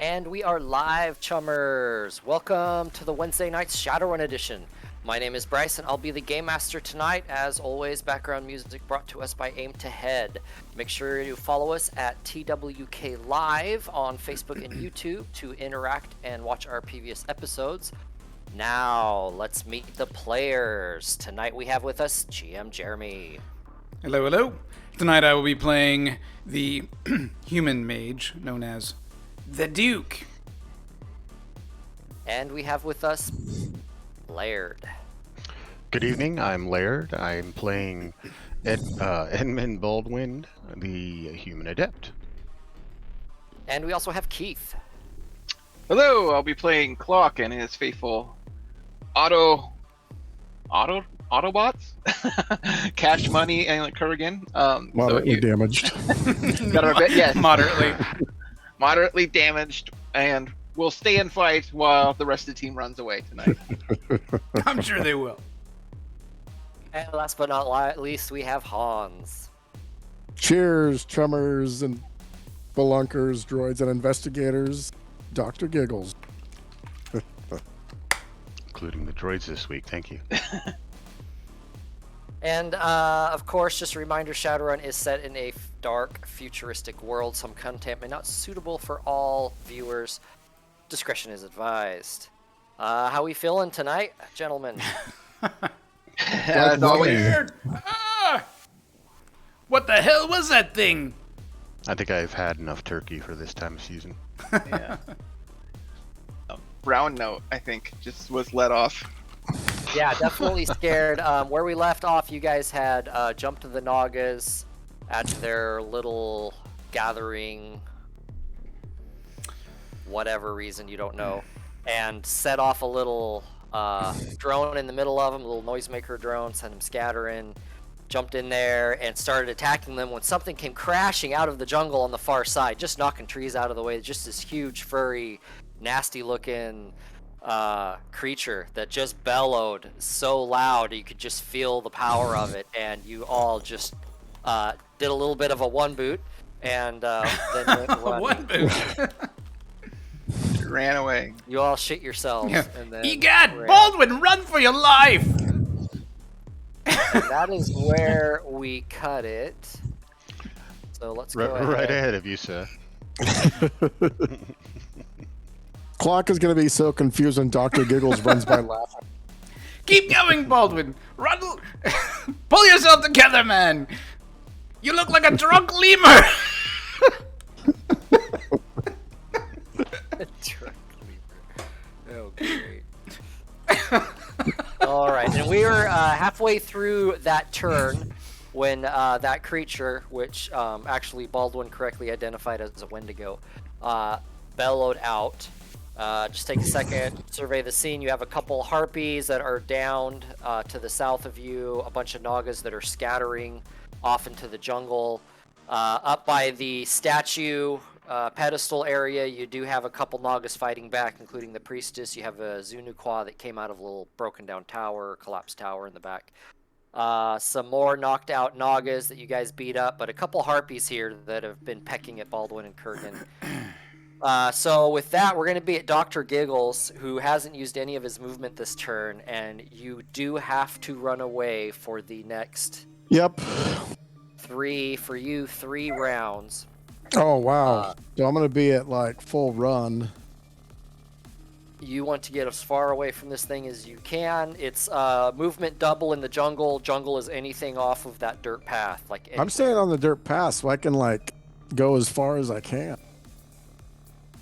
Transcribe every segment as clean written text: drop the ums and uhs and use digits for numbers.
And we are live, Chummers! Welcome to the Wednesday night's Shadowrun edition. My name is Bryce, and I'll be the Game Master tonight. As always, background music brought to us by Aim to Head. Make sure you follow us at TWK Live on Facebook and YouTube to interact and watch our previous episodes. Now, let's meet the players. Tonight we have with us GM Jeremy. Hello, hello. Tonight I will be playing the human mage known as the Duke. And we have with us Laird. Good evening, I'm Laird. I'm playing Edmund Baldwin, the human adept. And we also have Keith. Hello, I'll be playing Clock and his faithful Autobots? Cash Money and Kurgan. Moderately damaged. Got our yes. Moderately damaged, and we'll stay and fight while the rest of the team runs away tonight. I'm sure they will. And last but not least, we have Hans. Cheers, Chummers and Belunkers, droids and investigators. Dr. Giggles. Including the droids this week, thank you. And, of course, just a reminder, Shadowrun is set in a dark, futuristic world. Some content may not be suitable for all viewers. Discretion is advised. How we feeling tonight, gentlemen? As always. Weird. What the hell was that thing? I think I've had enough turkey for this time of season. Yeah. Brown note, I think, just was let off. Yeah, definitely scared. Where we left off, you guys had jumped to the Nagas at their little gathering, whatever reason, you don't know, and set off a little drone in the middle of them, a little noisemaker drone, sent them scattering, jumped in there and started attacking them when something came crashing out of the jungle on the far side, just knocking trees out of the way. Just this huge, furry, nasty-looking creature that just bellowed so loud you could just feel the power of it, and you all just did a little bit of a one boot and then went running. One boot. Ran away. You all shit yourselves. Yeah. And then Egad, ran. Baldwin, run for your life! And that is where we cut it. So let's go ahead. Right ahead of you, sir. Clock is going to be so confused when Dr. Giggles runs by laughing. Keep going, Baldwin. Run. Pull yourself together, man. You look like a drunk lemur. Oh, great. All right, and we were halfway through that turn when that creature, which actually Baldwin correctly identified as a Wendigo, bellowed out. Just take a second, survey the scene. You have a couple harpies that are downed to the south of you, a bunch of Nagas that are scattering off into the jungle. Up by the statue pedestal area, you do have a couple Nagas fighting back, including the priestess. You have a Zunukwa that came out of a little broken down tower, collapsed tower in the back. Some more knocked out Nagas that you guys beat up, but a couple harpies here that have been pecking at Baldwin and Kurgan. So with that, we're going to be at Dr. Giggles, who hasn't used any of his movement this turn, and you do have to run away for the next Yep. three rounds. Oh, wow. So I'm going to be at like full run. You want to get as far away from this thing as you can. It's movement double in the jungle. Jungle is anything off of that dirt path. Like I'm staying on the dirt path so I can like go as far as I can.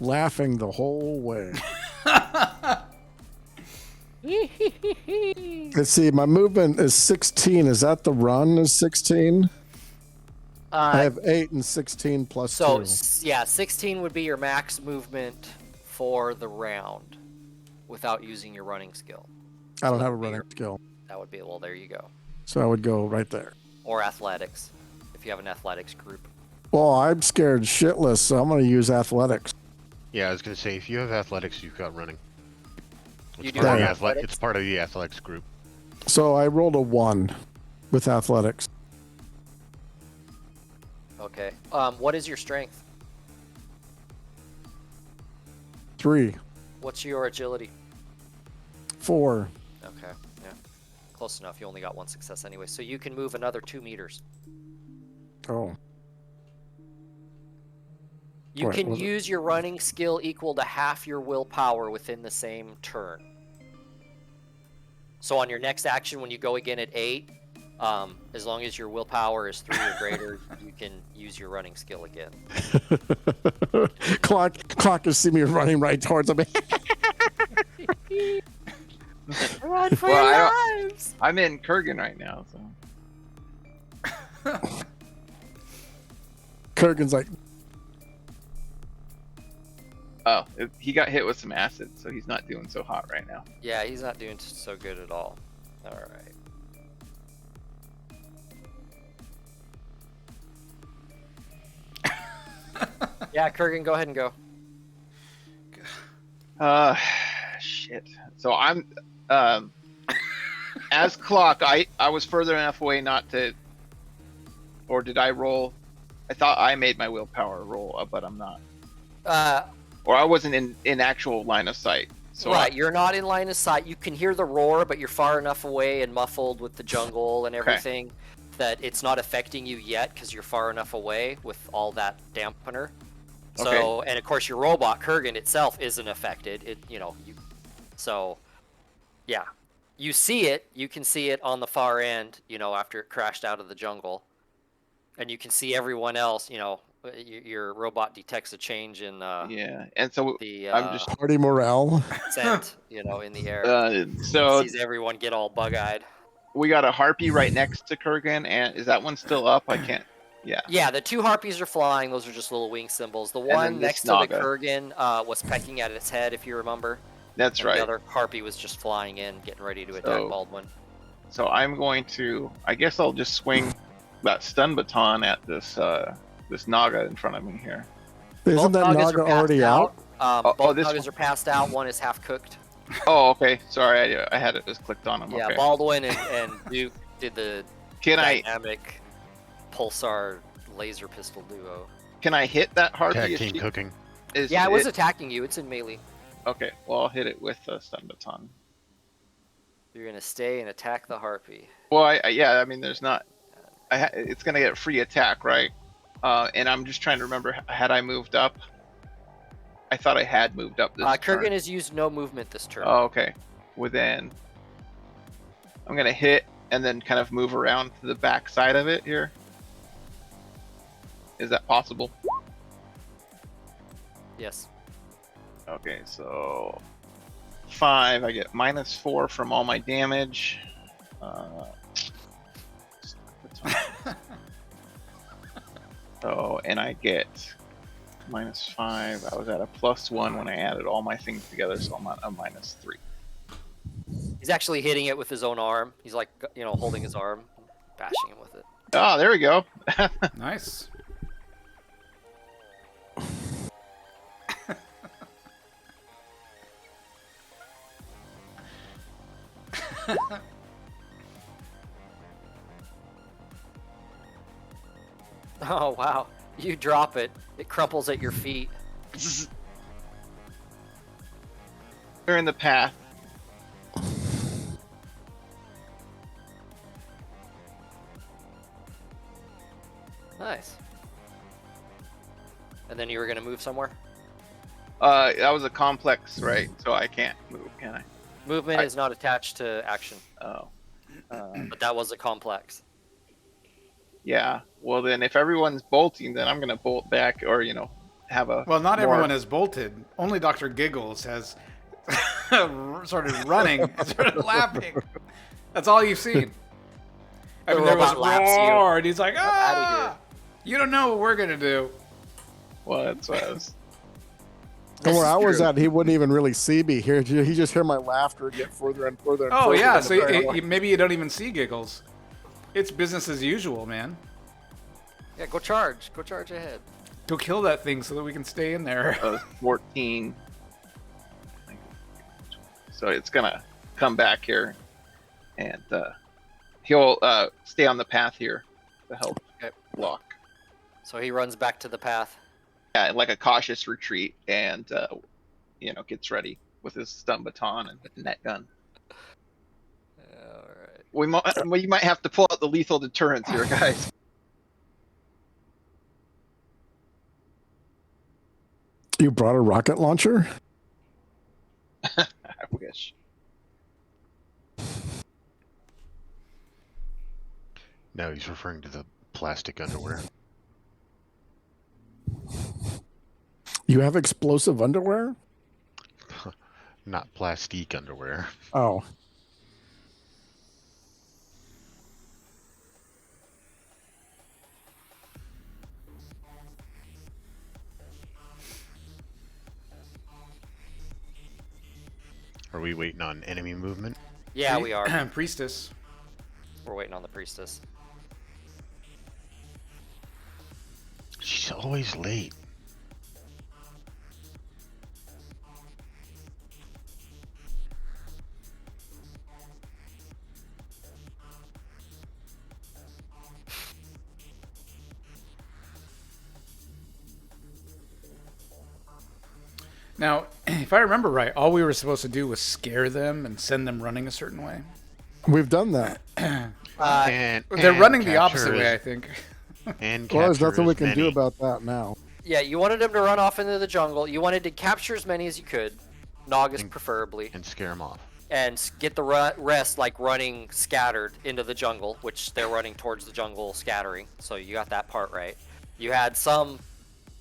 Laughing the whole way. Let's see, my movement is 16. Is that the run is 16? I have 8 and 16 plus 2. So, yeah, 16 would be your max movement for the round without using your running skill. I don't have a running skill. That would be, well, there you go. So I would go right there. Or athletics, if you have an athletics group. Well, I'm scared shitless, so I'm going to use athletics. Yeah, I was going to say, if you have athletics, you've got running. You It's do part of have the athletics? It's part of the athletics group. So I rolled a 1 with athletics. Okay. What is your strength? 3. What's your agility? 4. Okay, yeah. Close enough. You only got 1 success anyway. So you can move another 2 meters. Oh. You Wait, can was it- use your running skill equal to half your willpower within the same turn. So on your next action, when you go again at 8, as long as your willpower is 3 or greater, you can use your running skill again. Clock is see me running right towards him. Run for Well, your lives! I'm in Kurgan right now, so. Kurgan's like, Oh, he got hit with some acid, so he's not doing so hot right now. Yeah, he's not doing so good at all. All right. Yeah, Kurgan, go ahead and go. Shit. So I'm, as Clock, I was further enough away not to, or did I roll? I thought I made my willpower roll, but I'm not. Or I wasn't in actual line of sight. So Right, you're not in line of sight. You can hear the roar, but you're far enough away and muffled with the jungle and everything that it's not affecting you yet because you're far enough away with all that dampener. So, and of course your robot Kurgan itself isn't affected. So yeah, you see it. You can see it on the far end. After it crashed out of the jungle, and you can see everyone else. Your robot detects a change in yeah, and so the I'm just party morale. scent, in the air. so Sees everyone get all bug-eyed. we got a harpy right next to Kurgan, and is that one still up? I can't. Yeah. Yeah, the 2 harpies are flying. Those are just little wing symbols. The then one this next to Naga. the Kurgan was pecking at its head, if you remember. That's And right. The other harpy was just flying in, getting ready to attack So- Baldwin. So I'm going to. I guess I'll just swing that stun baton at this this Naga in front of me here. Isn't that Nagas Naga are passed already out? Both this Nagas one- are passed out. One is half cooked. Oh, okay. Sorry, I had it just clicked on him. Yeah, Okay. Baldwin and Duke did the Can I dynamic pulsar laser pistol duo. hit that harpy? Tag Is team she- cooking. is Yeah, it was attacking you. It's in melee. Okay, well I'll hit it with the stun baton. You're gonna stay and attack the harpy. Well, yeah. I mean, there's not. It's gonna get free attack, right? And I'm just trying to remember. Had I moved up? I thought I had moved up this turn. Kurgan has used no movement this turn. Oh, okay. Well then, I'm gonna hit and then kind of move around to the back side of it here. Is that possible? Yes. Okay, so 5. I get -4 from all my damage. So, and I get -5. I was at a +1 when I added all my things together, so I'm at a -3. He's actually hitting it with his own arm. He's like, holding his arm, bashing him with it. Oh, there we go. Nice. Oh, wow. You drop it. It crumples at your feet. They're in the path. Nice. And then you were going to move somewhere? That was a complex, right? So I can't move, can I? Movement is not attached to action, Oh. but that was a complex. Yeah. Well, then if everyone's bolting, then I'm gonna bolt back, or have a. Well, not more- everyone has bolted. Only Dr. Giggles has started running and started laughing. That's all you've seen. I The mean, there was robot laps you. roar, and he's like, outta "Ah, you don't know what we're gonna do." Well, that's what I was. And where is I was true. at, he wouldn't even really see me. He just hear my laughter get further and further. And Oh further yeah, into so the tunnel. maybe you don't even see Giggles. It's business as usual, man. Yeah, go charge. Go charge ahead. Go kill that thing so that we can stay in there. 14. So it's gonna come back here, and he'll stay on the path here to help Okay. block. So he runs back to the path. Yeah, like a cautious retreat, and gets ready with his stun baton and net gun. All right. We might have to pull out the lethal deterrence here, guys. You brought a rocket launcher? I wish. No, he's referring to the plastic underwear. You have explosive underwear? Not plastique underwear. Oh. Are we waiting on enemy movement? Yeah, we are. Priestess. We're waiting on the priestess. She's always late. Now, if I remember right, all we were supposed to do was scare them and send them running a certain way. We've done that. They're running the opposite way, I think. And Well, there's nothing we capture can as do many. about that now. Yeah, you wanted them to run off into the jungle. You wanted to capture as many as you could, Nagas And- preferably, And scare them off. and get the rest like running scattered into the jungle, which they're running towards the jungle scattering. So you got that part right. You had some,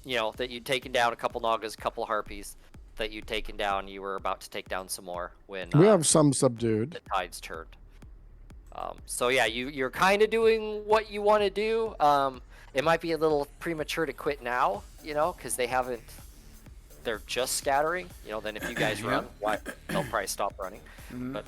that you'd taken down a couple Nagas, a couple Harpies that you'd taken down. You were about to take down some more when We have some subdued. the tides turned. So yeah, you're kind of doing what you want to do. It might be a little premature to quit now, because they're just scattering. Then if you guys run, they'll probably stop running. But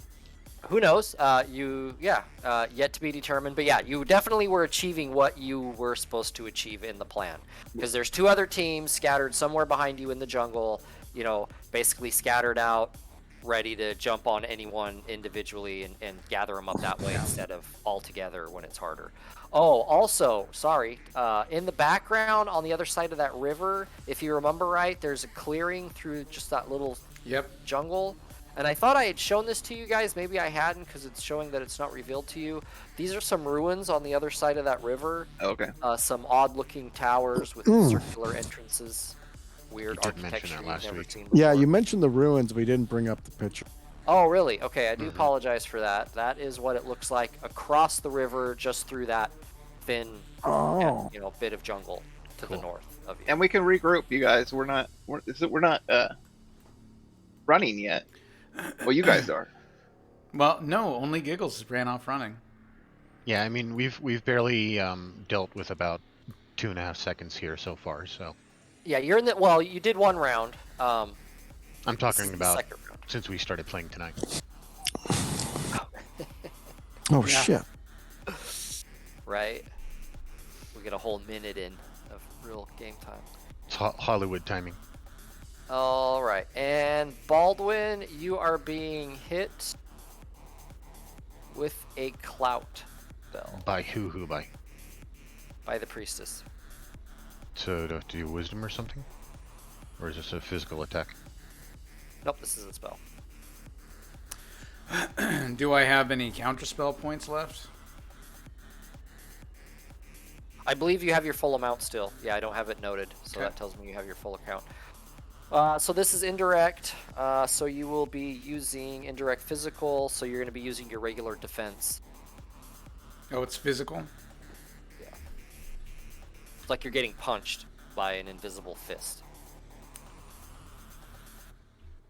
who knows? Yet to be determined. But yeah, you definitely were achieving what you were supposed to achieve in the plan. Because there's 2 other teams scattered somewhere behind you in the jungle, basically scattered out, ready to jump on anyone individually and gather them up that way instead of all together when it's harder. Oh, also, sorry, in the background on the other side of that river, if you remember right, there's a clearing through just that little jungle. And I thought I had shown this to you guys. Maybe I hadn't, because it's showing that it's not revealed to you. These are some ruins on the other side of that river. Okay. Some odd-looking towers with circular entrances. Weird You did mention architecture that you've last never week. seen before. Yeah, you mentioned the ruins. We didn't bring up the picture. Oh, really? Okay, I do apologize for that. That is what it looks like across the river, just through that thin, bit of jungle to the north of you. And we can regroup, you guys. We're not running yet. Well, you guys are. Well, no, only Giggles ran off running. Yeah, I mean we've barely dealt with about 2.5 seconds here so far. So Yeah, you're in the. Well, you did one round. I'm This is talking the about second round. since we started playing tonight. Oh, shit. Right. We get a whole minute in of real game time. It's Hollywood timing. All right, and Baldwin, you are being hit with a clout spell By who by? by the priestess. So do I have to do wisdom or something? Or is this a physical attack? Nope, this is a spell. Do I have any counterspell points left? I believe you have your full amount still. Yeah, I don't have it noted, so Okay. that tells me you have your full account. So this is indirect, so you will be using indirect physical, so you're going to be using your regular defense. Oh, it's physical? Yeah. It's like you're getting punched by an invisible fist.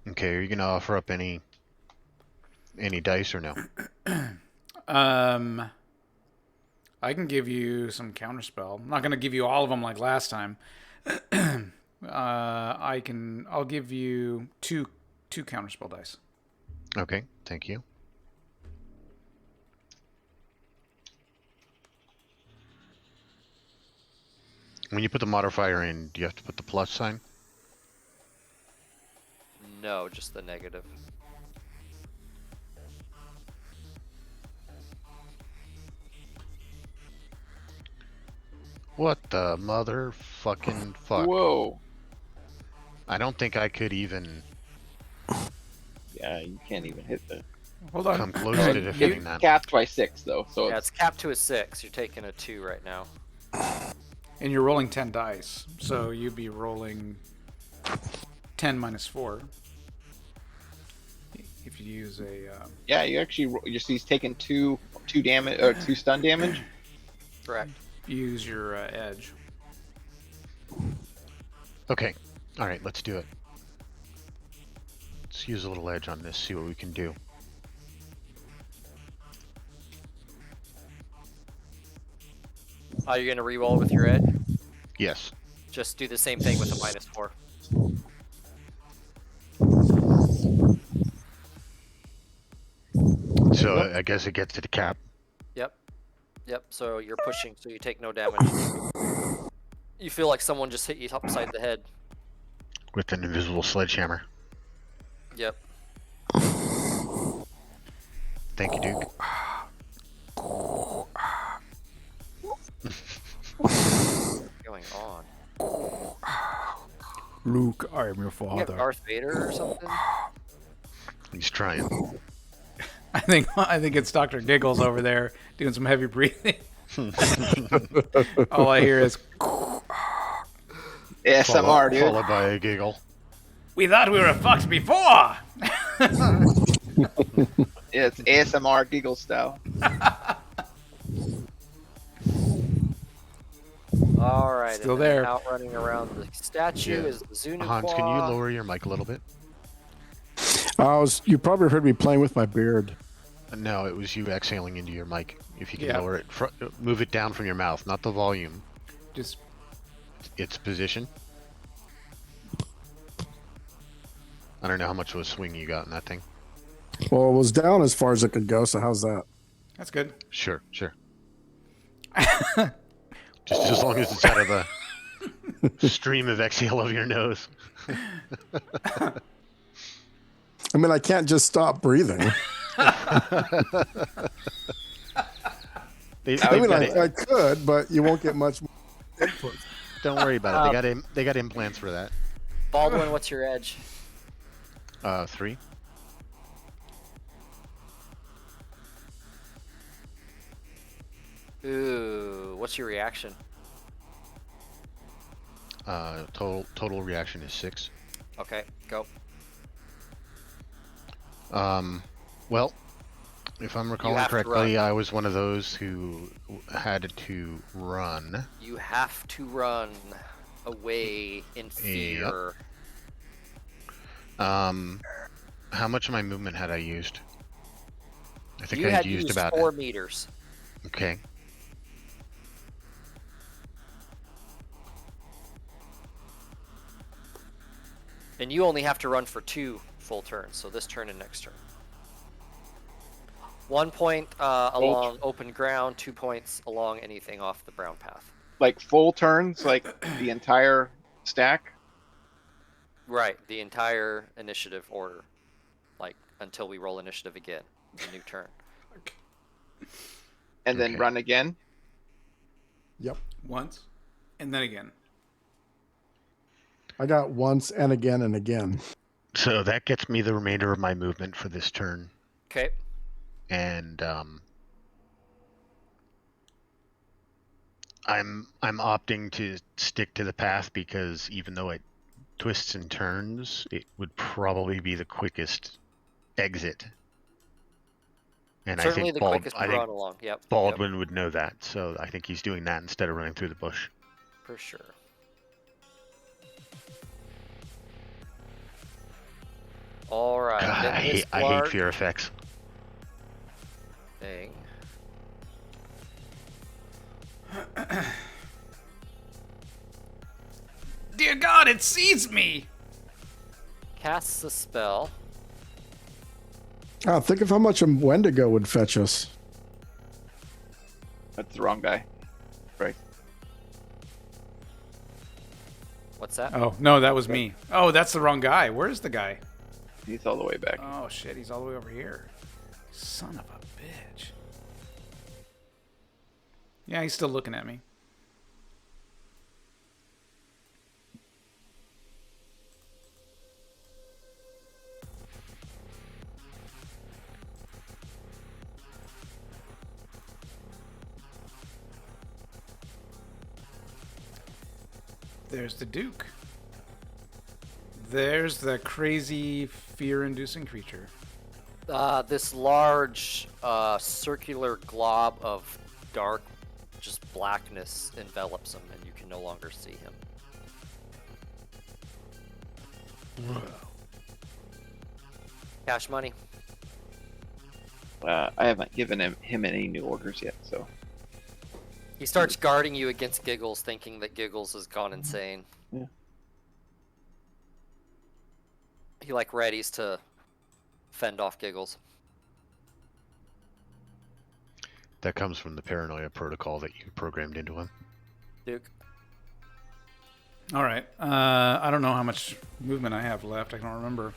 Okay, are you gonna offer up any dice or no? I can give you some counterspell. I'm not going to give you all of them like last time. I'll give you two counterspell dice. Okay, thank you. When you put the modifier in, do you have to put the plus sign? No, just the negative. What the motherfucking fuck? Whoa. I don't think I could even You can't even hit the. Hold on. Come close to defeating It's that. capped by 6 though, so Yeah, it's capped to a 6. You're taking a 2 right now. And you're rolling 10 dice, so you'd be rolling 10 minus 4. If you use a. yeah, you actually he's taking 2 damage or 2 stun damage. Correct. Use your edge. Okay. All right, let's do it. Let's use a little edge on this, see what we can do. You're going to re-roll with your edge? Yes. Just do the same thing with a minus 4. So I guess it gets to the cap. Yep. Yep, so you're pushing, so you take no damage. You feel like someone just hit you upside the head. With an invisible sledgehammer. Yep. Thank you, Duke. What's going on? Luke, I am your You have father. Darth Vader or something? He's trying. I think it's Dr. Giggles over there doing some heavy breathing. All I hear is. ASMR, dude. Followed by a giggle. We thought we were fucked before. Yeah, it's ASMR giggle style. All right. Still and then there. Outrunning around the statue Yeah. is the Zunu Hans, Claw. can you lower your mic a little bit? You probably heard me playing with my beard. No, it was you exhaling into your mic. If you can Yeah. lower it, move it down from your mouth, not the volume. Just Its position. I don't know how much of a swing you got in that thing. Well, it was down as far as it could go, so how's that? that's good. Sure. Just as long as it's out of the stream of exhale of your nose. I mean, I can't just stop breathing. I could, but you won't get much input. Don't worry about it. They got implants for that. Baldwin, what's your edge? 3. Ooh, what's your reaction? Total reaction is 6. Okay, go. Well, if I'm recalling have to correctly, run. I was one of those who had to run. You have to run away in fear. How much of my movement had I used? I think You I had used used about 4 meters. Okay. And you only have to run for 2 full turns, so this turn and next turn. 1 point along open ground, 2 points along anything off the brown path. Like full turns, like the entire stack. Right, the entire initiative order. Like, until we roll initiative again. The new turn. And then Okay. run again. Yep. Once, and then again. I got once and again and again. So that gets me the remainder of my movement for this turn. Okay. And I'm opting to stick to the path because even though it twists and turns, it would probably be the quickest exit. And Certainly I think the quickest I run think along. Yep. Baldwin would know that, so I think he's doing that instead of running through the bush. For sure. All right. God, then I this hate large fear effects. thing. Dear God, it sees me. Casts a spell. Think of how much a Wendigo would fetch us. That's the wrong guy. Right. What's that? Oh no, that was me. Oh, that's the wrong guy. Where's the guy? He's all the way back. Oh shit, he's all the way over here. Son of a bitch. Yeah, he's still looking at me. There's the Duke. There's the crazy, fear-inducing creature. This large, circular glob of dark, just blackness envelops him, and you can no longer see him. Whoa. Cash money. I haven't given him any new orders yet, so. He starts guarding you against Giggles, thinking that Giggles has gone insane. Yeah. He like readies to fend off Giggles. That comes from the paranoia protocol that you programmed into him. Duke. All right. I don't know how much movement I have left. I don't remember.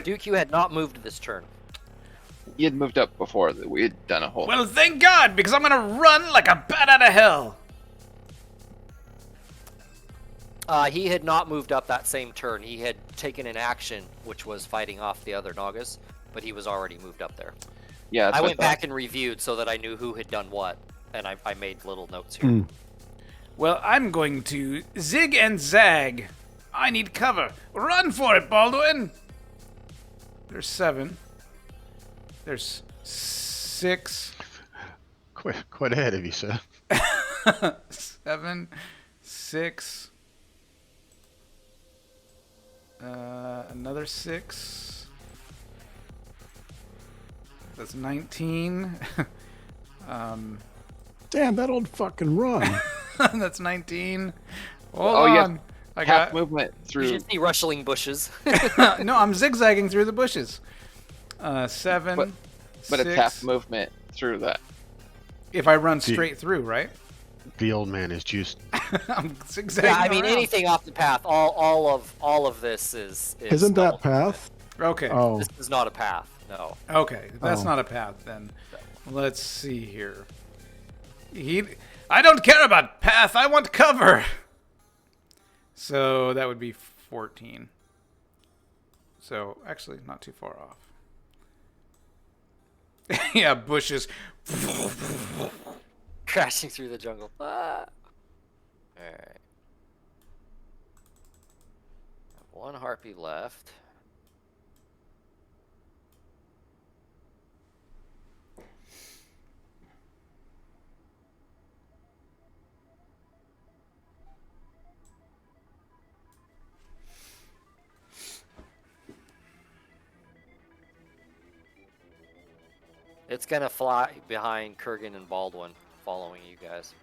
Duke, you had not moved this turn. He had moved up before that we had done a whole. Well, thank God, because I'm gonna run like a bat out of hell. He had not moved up that same turn. He had taken an action, which was fighting off the other Nagas, but he was already moved up there. Yeah, that's I what went thought. back and reviewed so that I knew who had done what, and I made little notes here. Well, I'm going to zig and zag. I need cover. Run for it, Baldwin. There's 7. There's 6. Quite ahead of you, sir. 7, 6. Another 6. That's 19. Damn, that old fucking run. That's 19. Hold Oh, yeah. on. I Half got. movement You through. just see rustling bushes. No, I'm zigzagging through the bushes. 7. But it's 6. half movement through that. If I run straight through, right? The old man is juiced. I'm zigzagging. Yeah, I mean around. anything off the path. All of this is Isn't that not- path? Okay. Oh, This is not a path. No. Okay, that's Oh. not a path then. Let's see here. I don't care about path. I want cover. So that would be 14. So actually, not too far off. Yeah, bushes. Crashing through the jungle. Ah. Alright. One harpy left. It's gonna fly behind Kurgan and Baldwin, following you guys.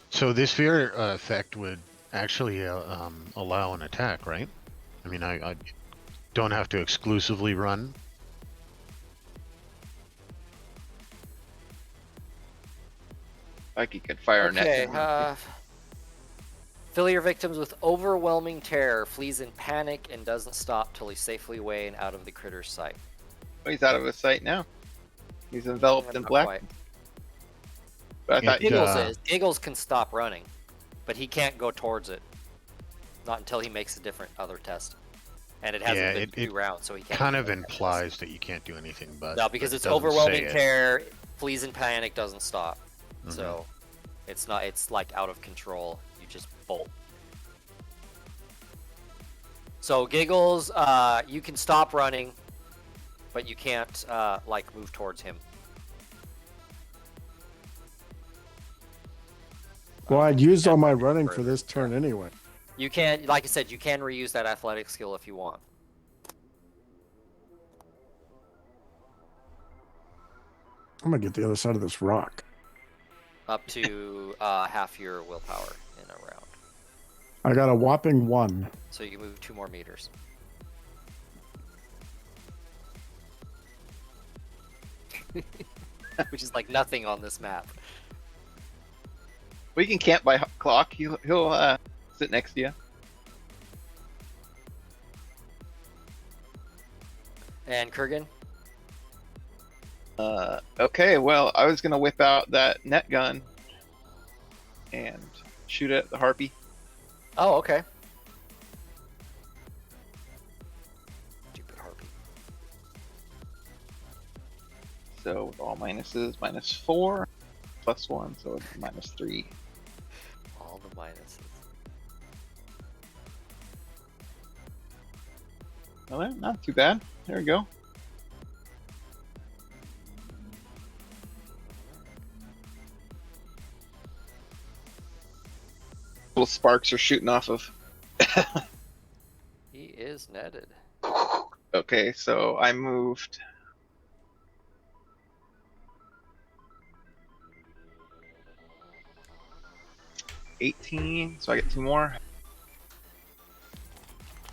So this fear effect would actually allow an attack, right? I mean, I don't have to exclusively run. Like you could fire a Okay, net. fill your victims with overwhelming terror, flees in panic, and doesn't stop till he's safely away and out of the critter's sight. Oh, he's out of his sight now. He's enveloped in Not black. quite. But I thought Giggles Giggles can stop running, but he can't go towards it. Not until he makes a different other test. And it hasn't Yeah, been 2 rounds, so he can't. Kind do of that test. implies that you can't do anything, but No, because it it's doesn't overwhelming say it. terror, flees in panic, doesn't stop. Mhm. So it's not. It's like out of control. You just bolt. So Giggles, you can stop running, but you can't like move towards him. well, I'd used all my Can't running further. for this turn anyway. You can, like I said, you can reuse that athletic skill if you want. I'm gonna get the other side of this rock. Up to half your willpower in a round. I got a whopping 1. So you can move 2 more meters. Which is like nothing on this map. we can camp by clock. He'll sit next to you. And Kurgan? Okay, well, I was gonna whip out that net gun and shoot at the harpy. Oh, okay. Stupid harpy. So with all minuses, -4. +1, so it's -3. All the minuses. Well, not too bad. There we go. Little sparks are shooting off of. He is netted. Okay, so I moved. $18, so I get 2 more.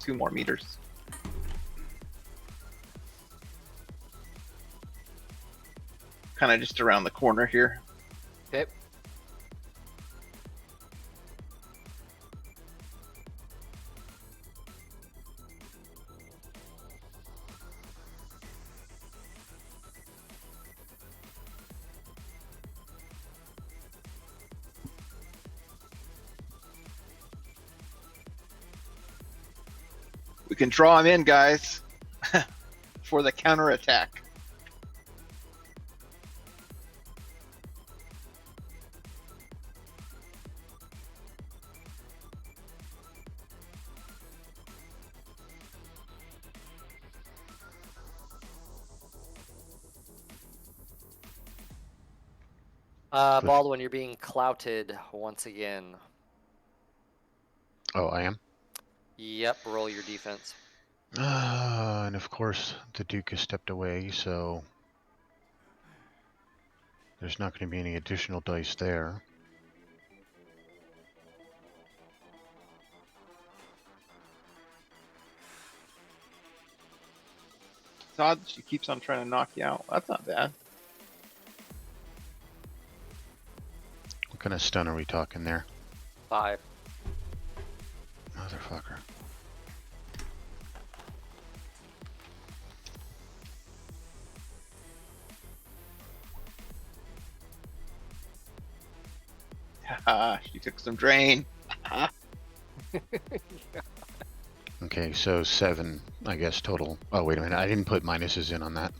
2 more meters. Kind of just around the corner here. Okay. We can draw him in, guys, for the counterattack. Baldwin, you're being clouted once again. Oh, I am? Yep, roll your defense. And of course, the Duke has stepped away, so there's not going to be any additional dice there. It's odd that she keeps on trying to knock you out. That's not bad. What kind of stun are we talking there? 5. Motherfucker. Haha, she took some drain. Okay, so 7, I guess, total. Oh, wait a minute. I didn't put minuses in on that.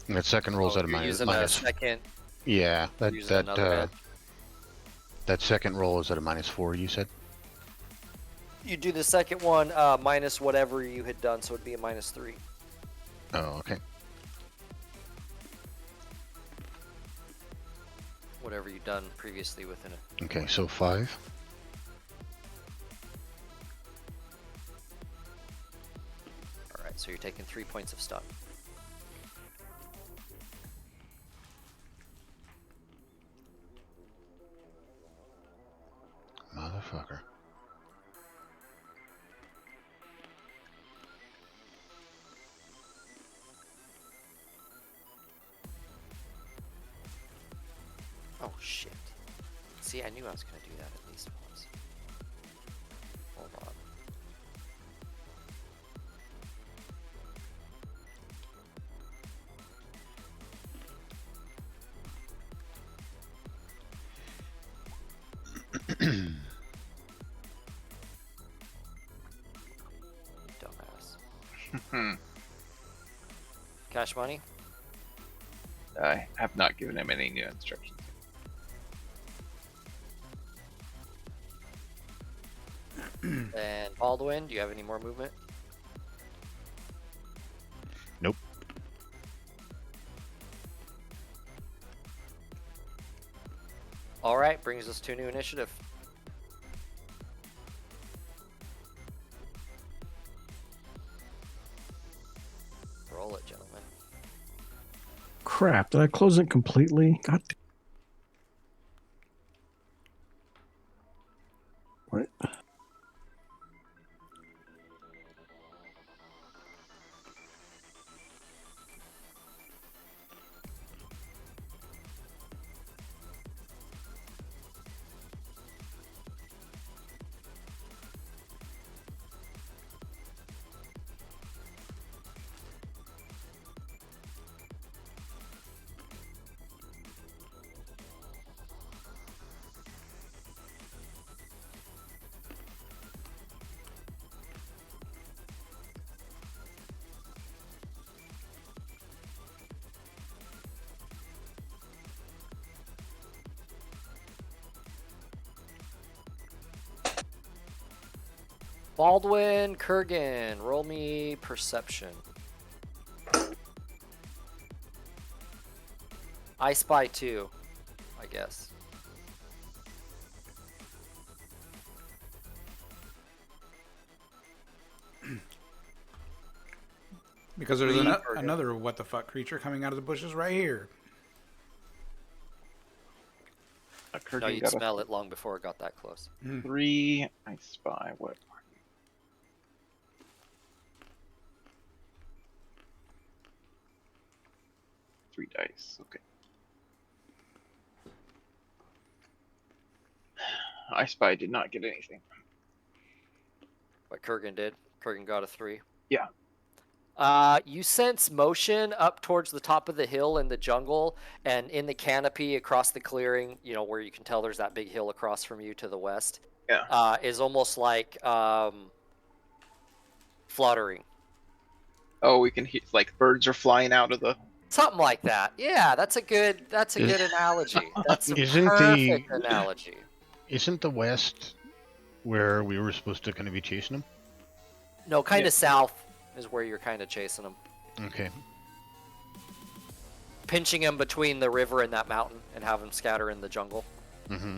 And that second roll's at a You're using minus. a second. Yeah, using another edge. that second roll is at a -4, you said? You do the second one minus whatever you had done, so it'd be a -3. Oh, okay. Whatever you've done previously within it. Okay, so 5. Alright, so you're taking 3 points of stun. Motherfucker. Oh shit. See, I knew I was gonna do that at least once. Hold on. Dumbass. Cash money? I have not given him any new instructions. And Baldwin, do you have any more movement? Nope. Alright, brings us to new initiative. Roll it, gentlemen. Crap, did I close it completely? God damn. What? Baldwin, Kurgan, roll me perception. I spy 2, I guess. Because there's another what the fuck creature coming out of the bushes right here. No, you'd smell it long before it got that close. 3. I spy. What? 3 dice. Okay. I spy did not get anything. What Kurgan did. Kurgan got a 3. Yeah. You sense motion up towards the top of the hill in the jungle, and in the canopy across the clearing, you know, where you can tell there's that big hill across from you to the west. Yeah. Is almost like fluttering. Oh, we can hear like birds are flying out of the. Something like that. Yeah, that's a good analogy. That's a perfect analogy. Isn't the west where we were supposed to kind of be chasing them? No, kind of south is where you're kind of chasing them. Okay. Pinching them between the river and that mountain and have them scatter in the jungle. Mm-hmm.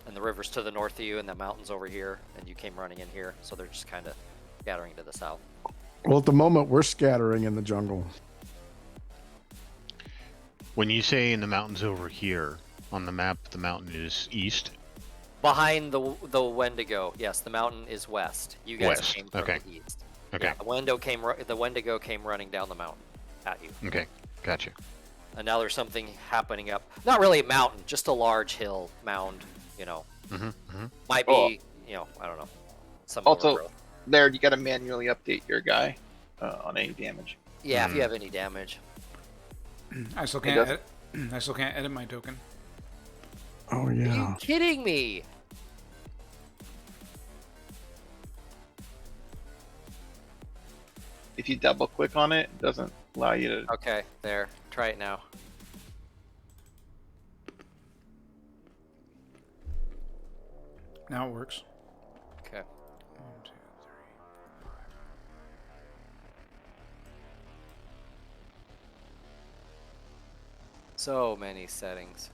And the river's to the north of you and the mountain's over here, and you came running in here, so they're just kind of scattering to the south. Well, at the moment, we're scattering in the jungle. When you say in the mountains over here, on the map, the mountain is east? Behind the Wendigo, yes, the mountain is west. You guys West. came from Okay. the east. Okay. Yeah, the Wendigo came running down the mountain at you. Okay. Gotcha. And now there's something happening up. Not really a mountain, just a large hill mound. You know, Mm-hmm. Mm-hmm. might be. You know, I don't know. Some Also, overgrowth. there you got to manually update your guy on any damage. Yeah, if you have any damage. I still can't. I still can't edit my token. Oh Are you yeah. kidding me? If you double click on it, it doesn't allow you to. Okay, there. Try it now. Now it works. Okay. 1, 2, 3, 5. So many settings.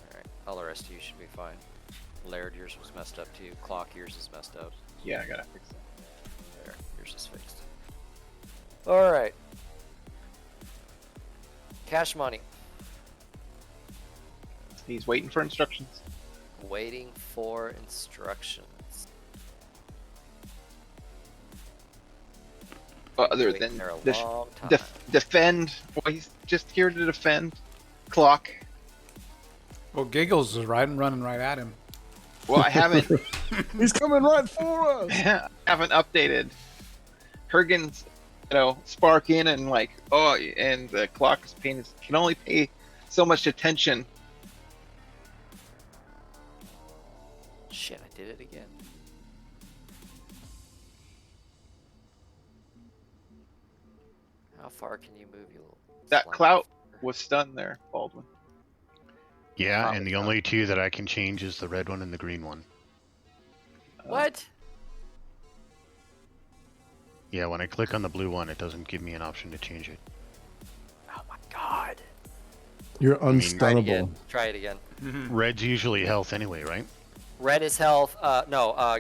Alright, all the rest of you should be fine. Laird, yours was messed up too. Clock, yours is messed up. Yeah, I gotta fix it. There, yours is fixed. Alright. Cash money. He's waiting for instructions. Waiting for instructions. Other Waiting than there a the long time. defend. Well, he's just here to defend. Clock. Well, Giggles is running right at him. Well, I haven't. He's coming right for us. haven't updated. Kurgan's, spark in and like, oh, and the clock's can only pay so much attention. Shit, I did it again. How far can you move, you little That slime clout fucker? was stunned there, Baldwin. Yeah, Probably and the not. only two that I can change is the red one and the green one. What? Yeah, when I click on the blue one, it doesn't give me an option to change it. Oh my god. You're Try it unstunnable. again. Try it again. Red's usually health anyway, right? Red is health.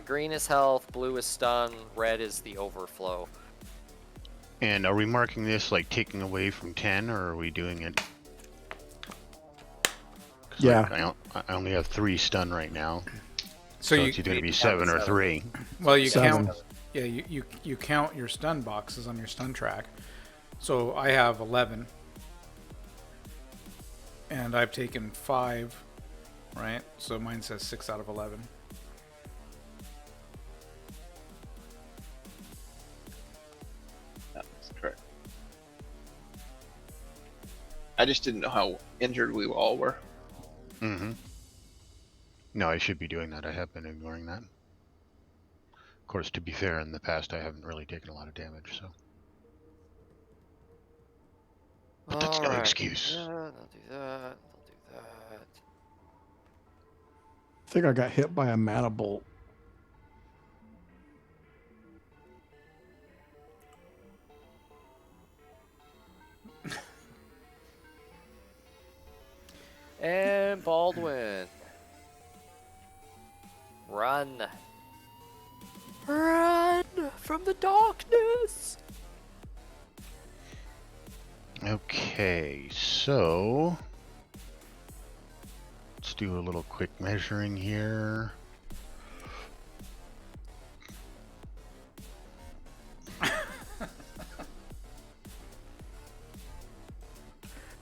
Green is health. Blue is stun. Red is the overflow. And are we marking this like taking away from 10, or are we doing it? 'Cause, Yeah. like, I only have 3 stun right now. So It's either going to be 7 or 3. well, you 7. count. Yeah, you count your stun boxes on your stun track. So I have 11, and I've taken 5, right? So mine says 6 out of 11. That's correct. I just didn't know how injured we all were. Mm-hmm. No, I should be doing that. I have been ignoring that. Of course, to be fair, in the past I haven't really taken a lot of damage, so. But that's no Alright. excuse. Yeah, they'll do that. They'll do that. I think I got hit by a mana bolt. And Baldwin. Run. Run from the darkness. Okay, so let's do a little quick measuring here.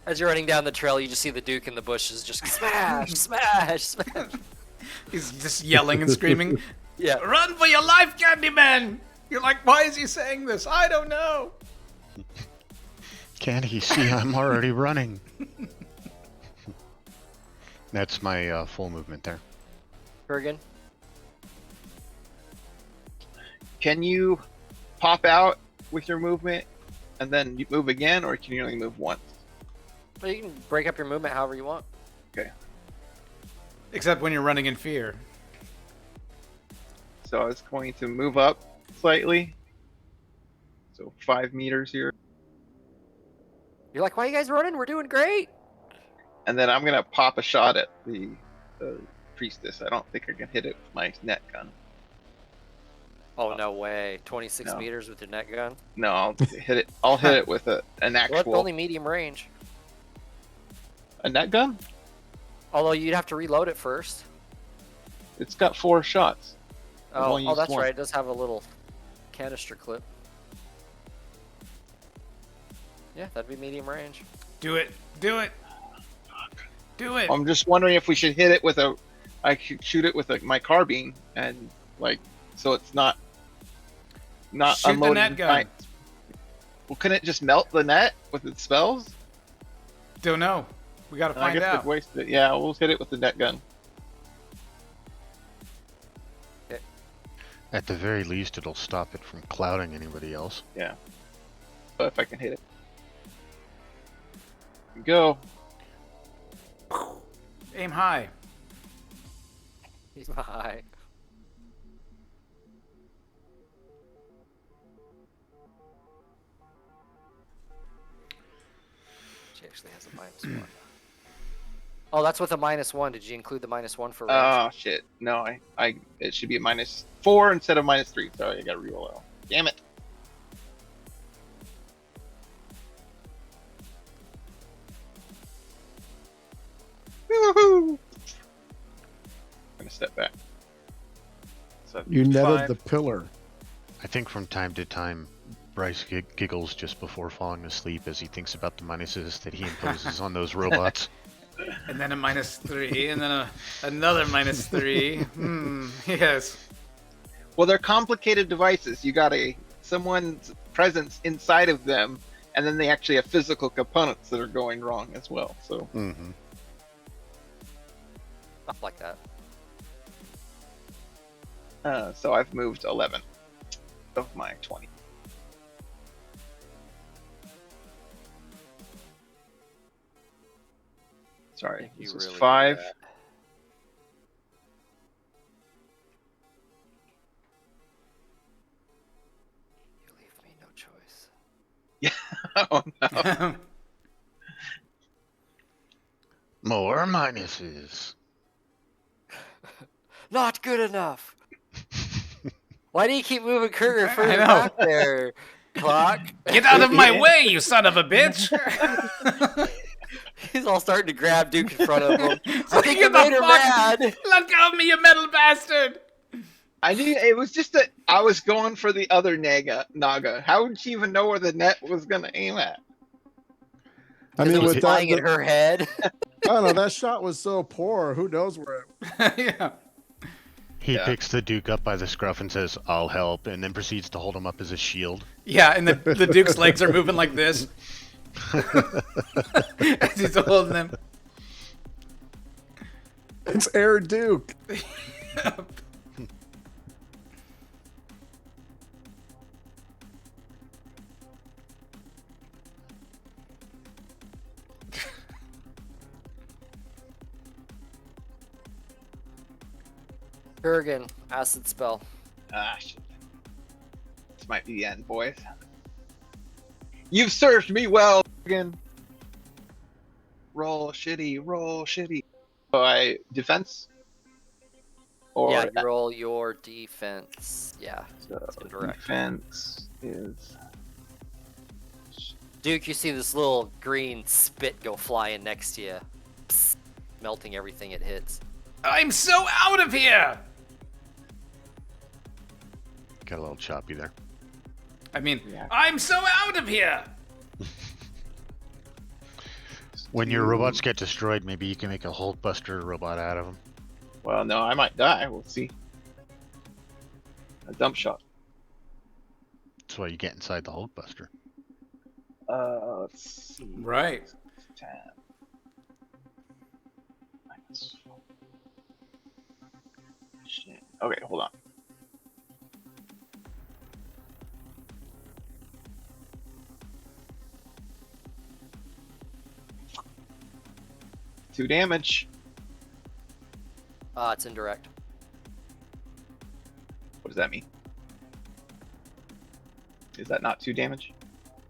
As you're running down the trail, you just see the Duke in the bushes just smash, smash, smash. He's just yelling and screaming. Yeah. Run for your life, Candyman! You're like, why is he saying this? I don't know. Can't he see I'm already running? That's my full movement there. Kurgan. Can you pop out with your movement and then you move again, or can you only move once? Well, you can break up your movement however you want. Okay. Except when you're running in fear. So I was going to move up slightly. So 5 meters here. You're like, why are you guys running? We're doing great. And then I'm going to pop a shot at the priestess. I don't think I can hit it with my net gun. Oh, no way. 26 No. meters with your net gun? No, I'll hit it. I'll hit it with an Well, it's actual only medium range. a net gun. Although you'd have to reload it first. It's got 4 shots. I've Oh, only used that's one. right. It does have a little canister clip. Yeah, that'd be medium range. Do it. Do it. Do it. I'm just wondering if we should hit it with a. I should shoot it with my carbine and like so it's not Shoot the unloading. net gun. Well, couldn't it just melt the net with its spells? Don't know. We gotta And I find guess out. we'd waste it. Yeah, we'll hit it with the net gun. At the very least, it'll stop it from clouding anybody else. Yeah. But if I can hit it. Go. Aim high. He's high. She actually has a -1. Oh, that's with a -1. Did you include the -1 for range? Oh shit. No, I it should be a -4 instead of -3. Sorry, I gotta reroll out. Damn it. Woohoo! I'm gonna step back. So You netted 5. the pillar. I think from time to time, Bryce giggles just before falling asleep as he thinks about the minuses that he imposes on those robots. And then a -3, and then another -3. Yes. Well, they're complicated devices. You got someone's presence inside of them, and then they actually have physical components that are going wrong as well. So Mm-hmm. Stuff like that. so I've moved 11 of my 20. Sorry, You this was really do 5. that. You leave me no choice. Oh no. More minuses. Not good enough. Why do you keep moving Kruger I further know. back there, Clock? Get out of my way, you son of a bitch! He's all starting to grab Duke in front of him. I think Get it the made her fuck- mad. Let go of me, you metal bastard! I knew it was just that I was going for the other Naga. How would she even know where the net was gonna aim at? I Because mean, it was with flying that, in her head. I don't know. That shot was so poor. Who knows where it Yeah. He Yeah. picks the Duke up by the scruff and says, "I'll help," and then proceeds to hold him up as a shield. Yeah, and the Duke's legs are moving like this. As he's holding them. It's Air Duke. Kurgan, acid spell. Ah, shit. This might be the end, boys. You've served me well, again. roll shitty, roll shitty. So I defense? Or Yeah, you roll your defense. Yeah, so it's indirect. defense is... Duke, you see this little green spit go flying next to you, psst, melting everything it hits. I'm so out of here! Got a little choppy there. I mean, Yeah. I'm so out of here! When your robots get destroyed, maybe you can make a Hulk Buster robot out of them. Well, no, I might die. We'll see. A dump shot. That's why you get inside the Hulk Buster. Let's see. Right. 10. Minus 4. Shit. Okay, hold on. Two damage. It's indirect. What does that mean? Is that not 2 damage?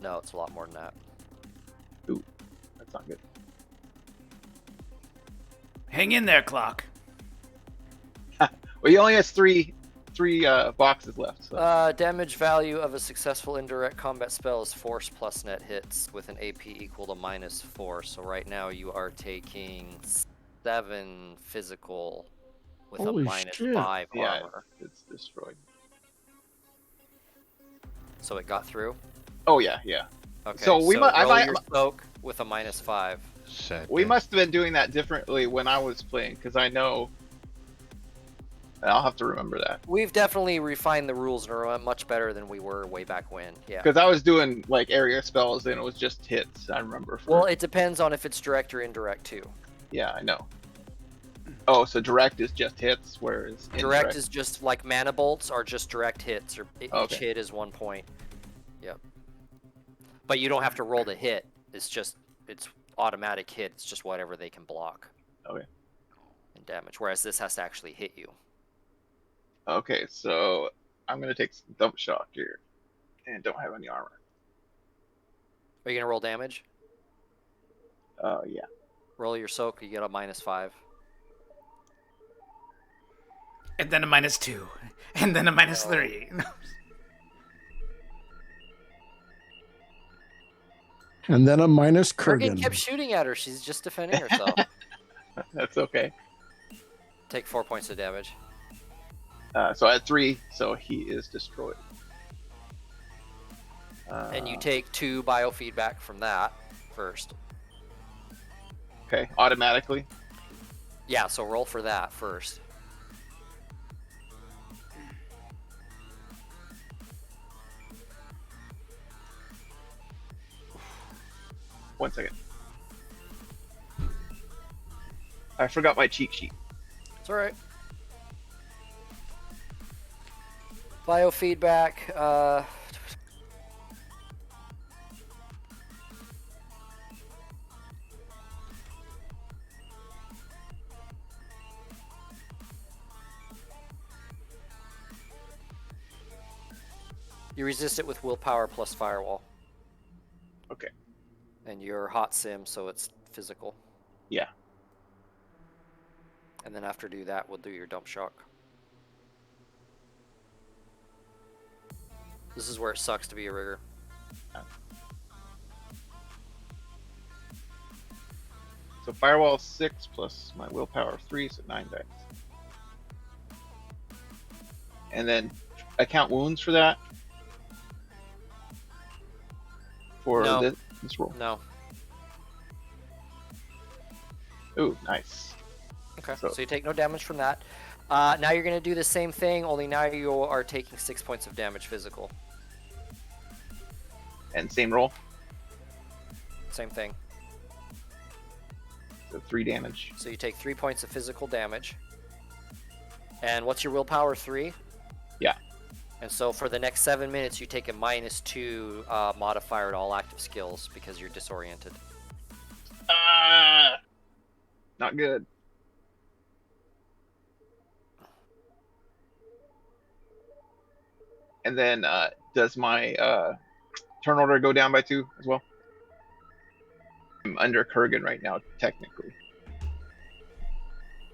No, it's a lot more than that. Ooh, that's not good. Hang in there, Clock. Well, he only has three boxes left. So. Damage value of a successful indirect combat spell is force plus net hits with an AP equal to -4. So right now you are taking 7 physical with Holy a -5 shit. armor. It's destroyed. So it got through. Oh yeah, yeah. Okay. So we roll I might, your soak with a -5. Sad we day. must have been doing that differently when I was playing, because I know. I'll have to remember that. We've definitely refined the rules and are much better than we were way back when. Yeah. Because I was doing like area spells and it was just hits. I remember. Well, it depends on if it's direct or indirect too. Yeah, I know. Oh, so direct is just hits, whereas Direct indirect is just like mana bolts are just direct hits, or each Okay. hit is 1 point. Yep. But you don't have to roll the hit. It's automatic hit. It's just whatever they can block. Okay. And damage. Whereas this has to actually hit you. Okay, so I'm gonna take some dump shock here, and don't have any armor. Are you gonna roll damage? Yeah. Roll your soak. You get a -5. And then a -2. And then a -3. And then a minus Kurgan Kurgan. kept shooting at her. She's just defending herself. That's okay. Take 4 points of damage. So I had 3, so he is destroyed. And you take 2 biofeedback from that first. Okay, automatically. Yeah, so roll for that first. One second. I forgot my cheat sheet. It's alright. Biofeedback, you resist it with willpower plus firewall. Okay. And you're hot sim, so it's physical. Yeah. And then after do that, we'll do your dump shock. This is where it sucks to be a rigger. So firewall 6 plus my willpower 3, so 9 dice. And then I count wounds for that. For No. this roll. No. Ooh, nice. Okay, So- so you take no damage from that. Now you're going to do the same thing, only now you are taking 6 points of damage physical. And same roll. Same thing. So 3 damage. So you take 3 points of physical damage. And what's your willpower? 3? Yeah. And so for the next 7 minutes, you take a -2 modifier to all active skills because you're disoriented. Not good. And then does my turn order go down by 2 as well? I'm under Kurgan right now, technically.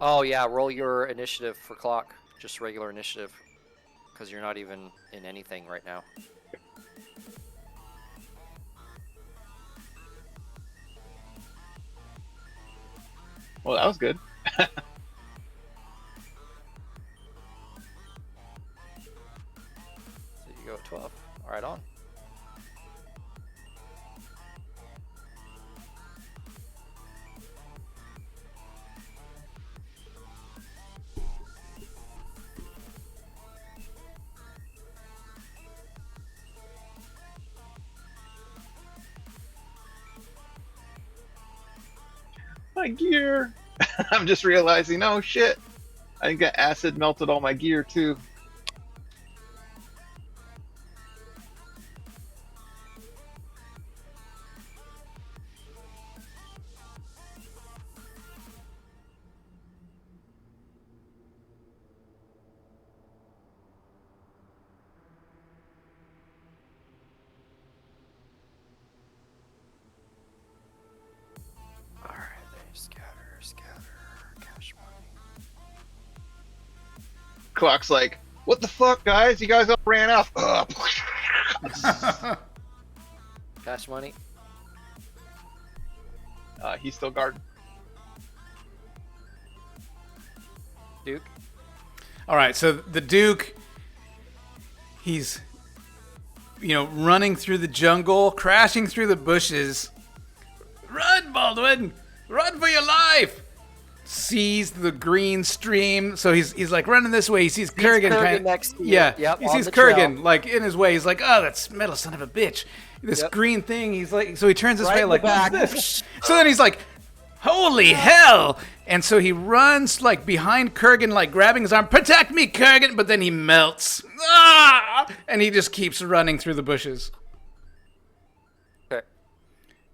Oh yeah, roll your initiative for clock. Just regular initiative. Because you're not even in anything right now. Well, that was good. So you go 12. Alright, on. My gear. I'm just realizing, oh shit, I got acid melted all my gear too. Alright, scatter, cash money. Clock's like, what the fuck, guys? You guys all ran off. Cash money. He's still guarding. Duke. All right, so the Duke, he's, running through the jungle, crashing through the bushes. Run, Baldwin! Run for your life! Sees the green stream, so he's like running this way. He sees Kurgan, Kurgan next to you. Yeah, Yep, he on sees the Kurgan trail. like in his way. He's like, oh, that metal son of a bitch. This Yep. green thing. He's like, so he turns this Right way in the like, back. what's this? So then he's like, holy hell! And so he runs like behind Kurgan, like grabbing his arm, protect me, Kurgan! But then he melts. Ah! And he just keeps running through the bushes. Okay.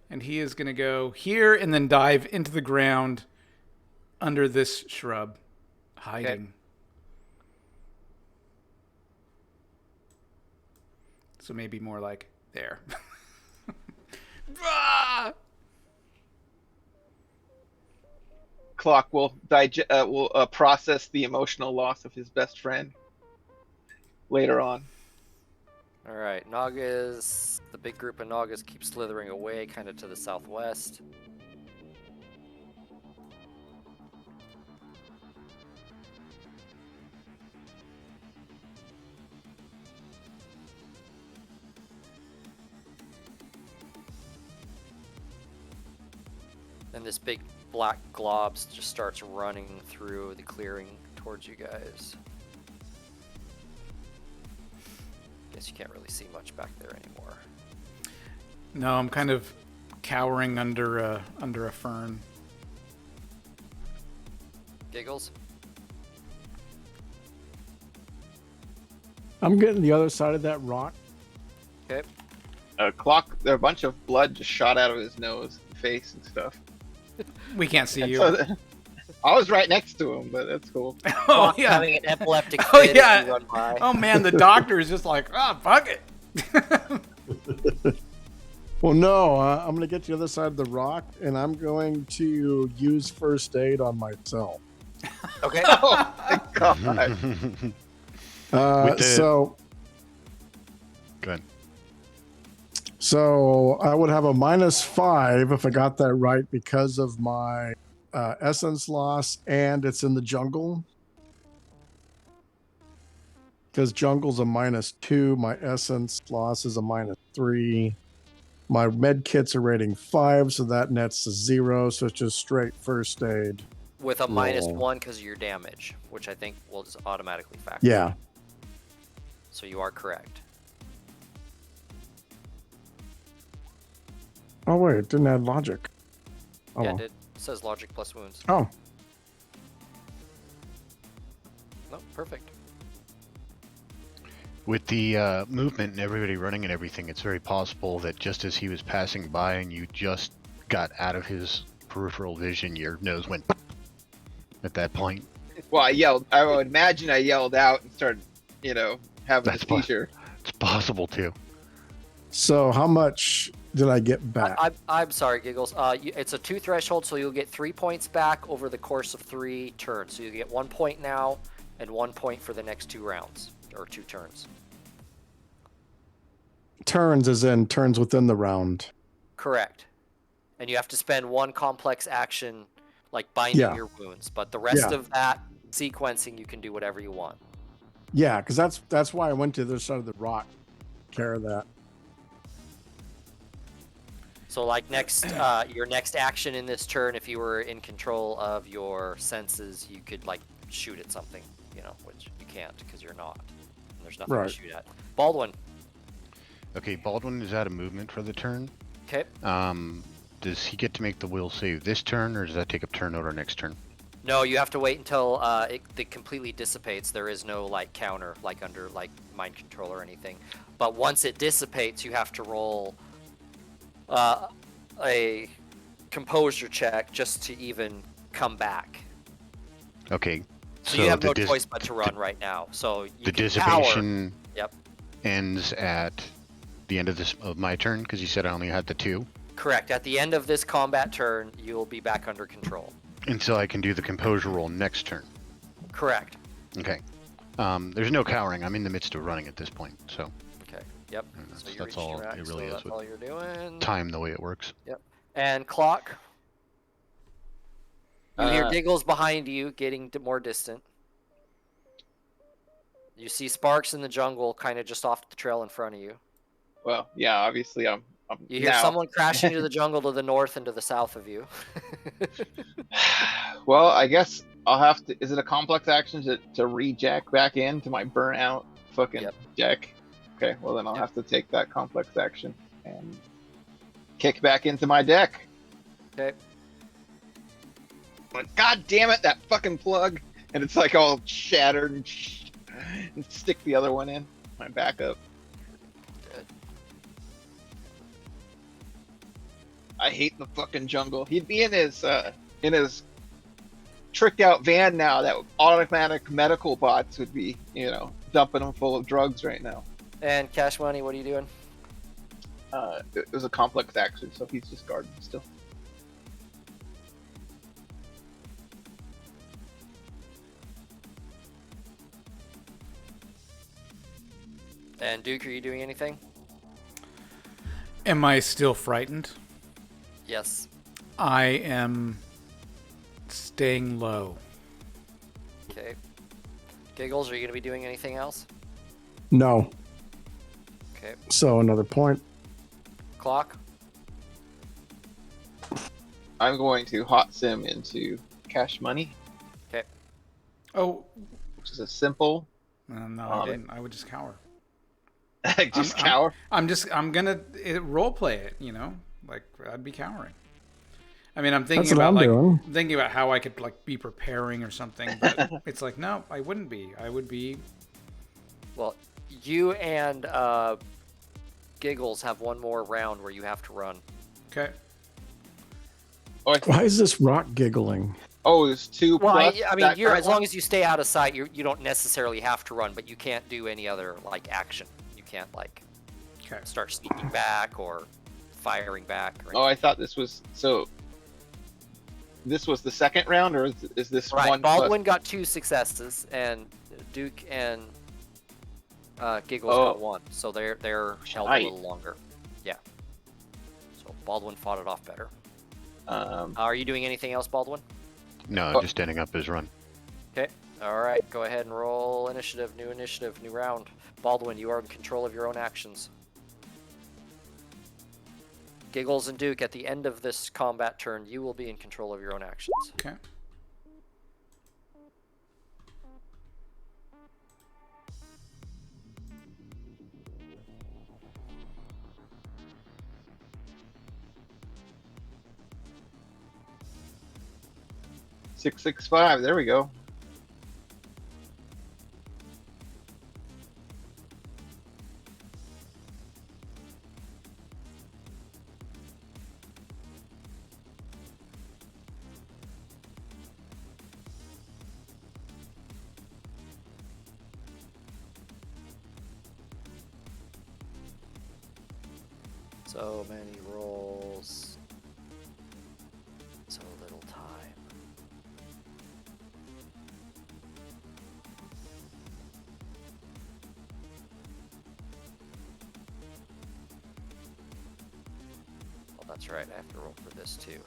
And he is going to go here and then dive into the ground under this shrub, hiding. Okay. So maybe more like there. Ah! Clock will process the emotional loss of his best friend later on. Alright, Nagas. The big group of Nagas keep slithering away, kind of to the southwest. And this big black globs just starts running through the clearing towards you guys. Guess you can't really see much back there anymore. No, I'm kind of cowering under a fern. Giggles? I'm getting the other side of that rock. Okay. Clock, a bunch of blood just shot out of his nose, face, and stuff. We can't see you. So, I was right next to him, but that's cool. Oh yeah. Having an epileptic Oh fit as yeah. you run by. Oh man, the doctor is just like, fuck it. Well, no, I'm going to get the other side of the rock, and I'm going to use first aid on myself. Okay. Oh my god. So Good. So I would have a -5 if I got that right because of my essence loss, and it's in the jungle. Because jungle's a -2, my essence loss is a -3. My med kits are rating 5, so that nets to 0. So it's just straight first aid. With a Roll. -1 because of your damage, which I think will just automatically factor. Yeah. So you are correct. Oh wait, it didn't add logic. Oh. Yeah, Well. it says logic plus wounds. Oh. No, perfect. With the movement and everybody running and everything, it's very possible that just as he was passing by and you just got out of his peripheral vision, your nose went at that point. Well, I yelled. I would imagine I yelled out and started, having That's a seizure. It's possible too. So how much did I get back? I'm sorry, Giggles. It's a 2 threshold, so you'll get 3 points back over the course of 3 turns. So you get 1 point now and 1 point for the next 2 rounds or 2 turns. Turns as in turns within the round. Correct. And you have to spend 1 complex action, like binding your wounds. But the rest of that sequencing, you can do whatever you want. Yeah, because that's why I went to the other side of the rock. Care of that. So like your next action in this turn, if you were in control of your senses, you could like shoot at something, which you can't because you're not. And there's nothing to shoot at. Baldwin. Okay, Baldwin is out of movement for the turn. Okay. Does he get to make the will save this turn, or does that take a turn out or next turn? No, you have to wait until it completely dissipates. There is no like counter like under like mind control or anything. But once it dissipates, you have to roll a composure check just to even come back. Okay. So you have no choice but to run right now. So you the can dissipation power. ends at the end of my turn because you said I only had the 2. Correct. At the end of this combat turn, you will be back under control. Until I can do the composure roll next turn. Correct. Okay. There's no cowering. I'm in the midst of running at this point, so. Okay. Yep. That's all it really is. That's all you're doing. Time the way it works. Yep. And clock. You hear Giggles behind you, getting more distant. You see sparks in the jungle, kind of just off the trail in front of you. Well, yeah, obviously I'm You hear someone crashing into the jungle to the north and to the south of you. Well, I guess I'll have to. Is it a complex action to re-jack back into my burnout fucking deck? Okay, well then I'll have to take that complex action and kick back into my deck. Okay. But God damn it, that fucking plug! And it's like all shattered and stick the other one in my backup. Good. I hate the fucking jungle. He'd be in his tricked out van now that automatic medical bots would be, dumping him full of drugs right now. And Cash Money, what are you doing? It was a complex action, so he's just guarding still. And Duke, are you doing anything? Am I still frightened? Yes. I am staying low. Okay. Giggles, are you going to be doing anything else? No. Okay. So another point. Clock. I'm going to hot sim into Cash Money. Okay. Oh. Which is a simple. No, I would just cower. Cower? I'm gonna role play it, like I'd be cowering. I mean, I'm thinking That's what about I'm thinking about how I could like be preparing or something, but it's like, no, I wouldn't be. I would be. Well, you and Giggles have one more round where you have to run. Okay. Why is this rock giggling? Oh, there's 2 Well, plus. I mean, as long as you stay out of sight, you don't necessarily have to run, but you can't do any other like action. You can't start sneaking back or firing back. Or I thought this was This was the second round, or is this right? one? Baldwin got 2 successes, and Duke and Giggles got 1, so they're held a little longer. Yeah. So Baldwin fought it off better. Are you doing anything else, Baldwin? No, just ending up his run. Okay. All right. Go ahead and roll initiative. New round. Baldwin, you are in control of your own actions. Giggles and Duke, at the end of this combat turn, you will be in control of your own actions. Okay. $665. There we go. So many rolls. So little time. Oh, that's right. I have to roll for this too.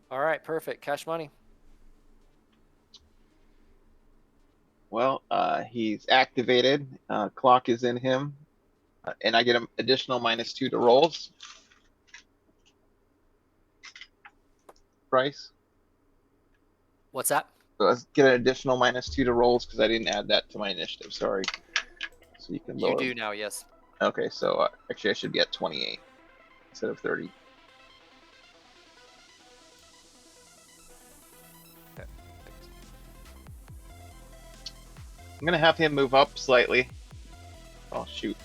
All right, perfect. Cash money. Well, he's activated. Clock is in him, and I get an additional -2 to rolls. Price. What's that? So let's get an additional -2 to rolls because I didn't add that to my initiative. Sorry. So you can You lower. do now, yes. Okay, so actually I should be at 28 instead of 30. Okay. I'm gonna have him move up slightly. Oh shoot.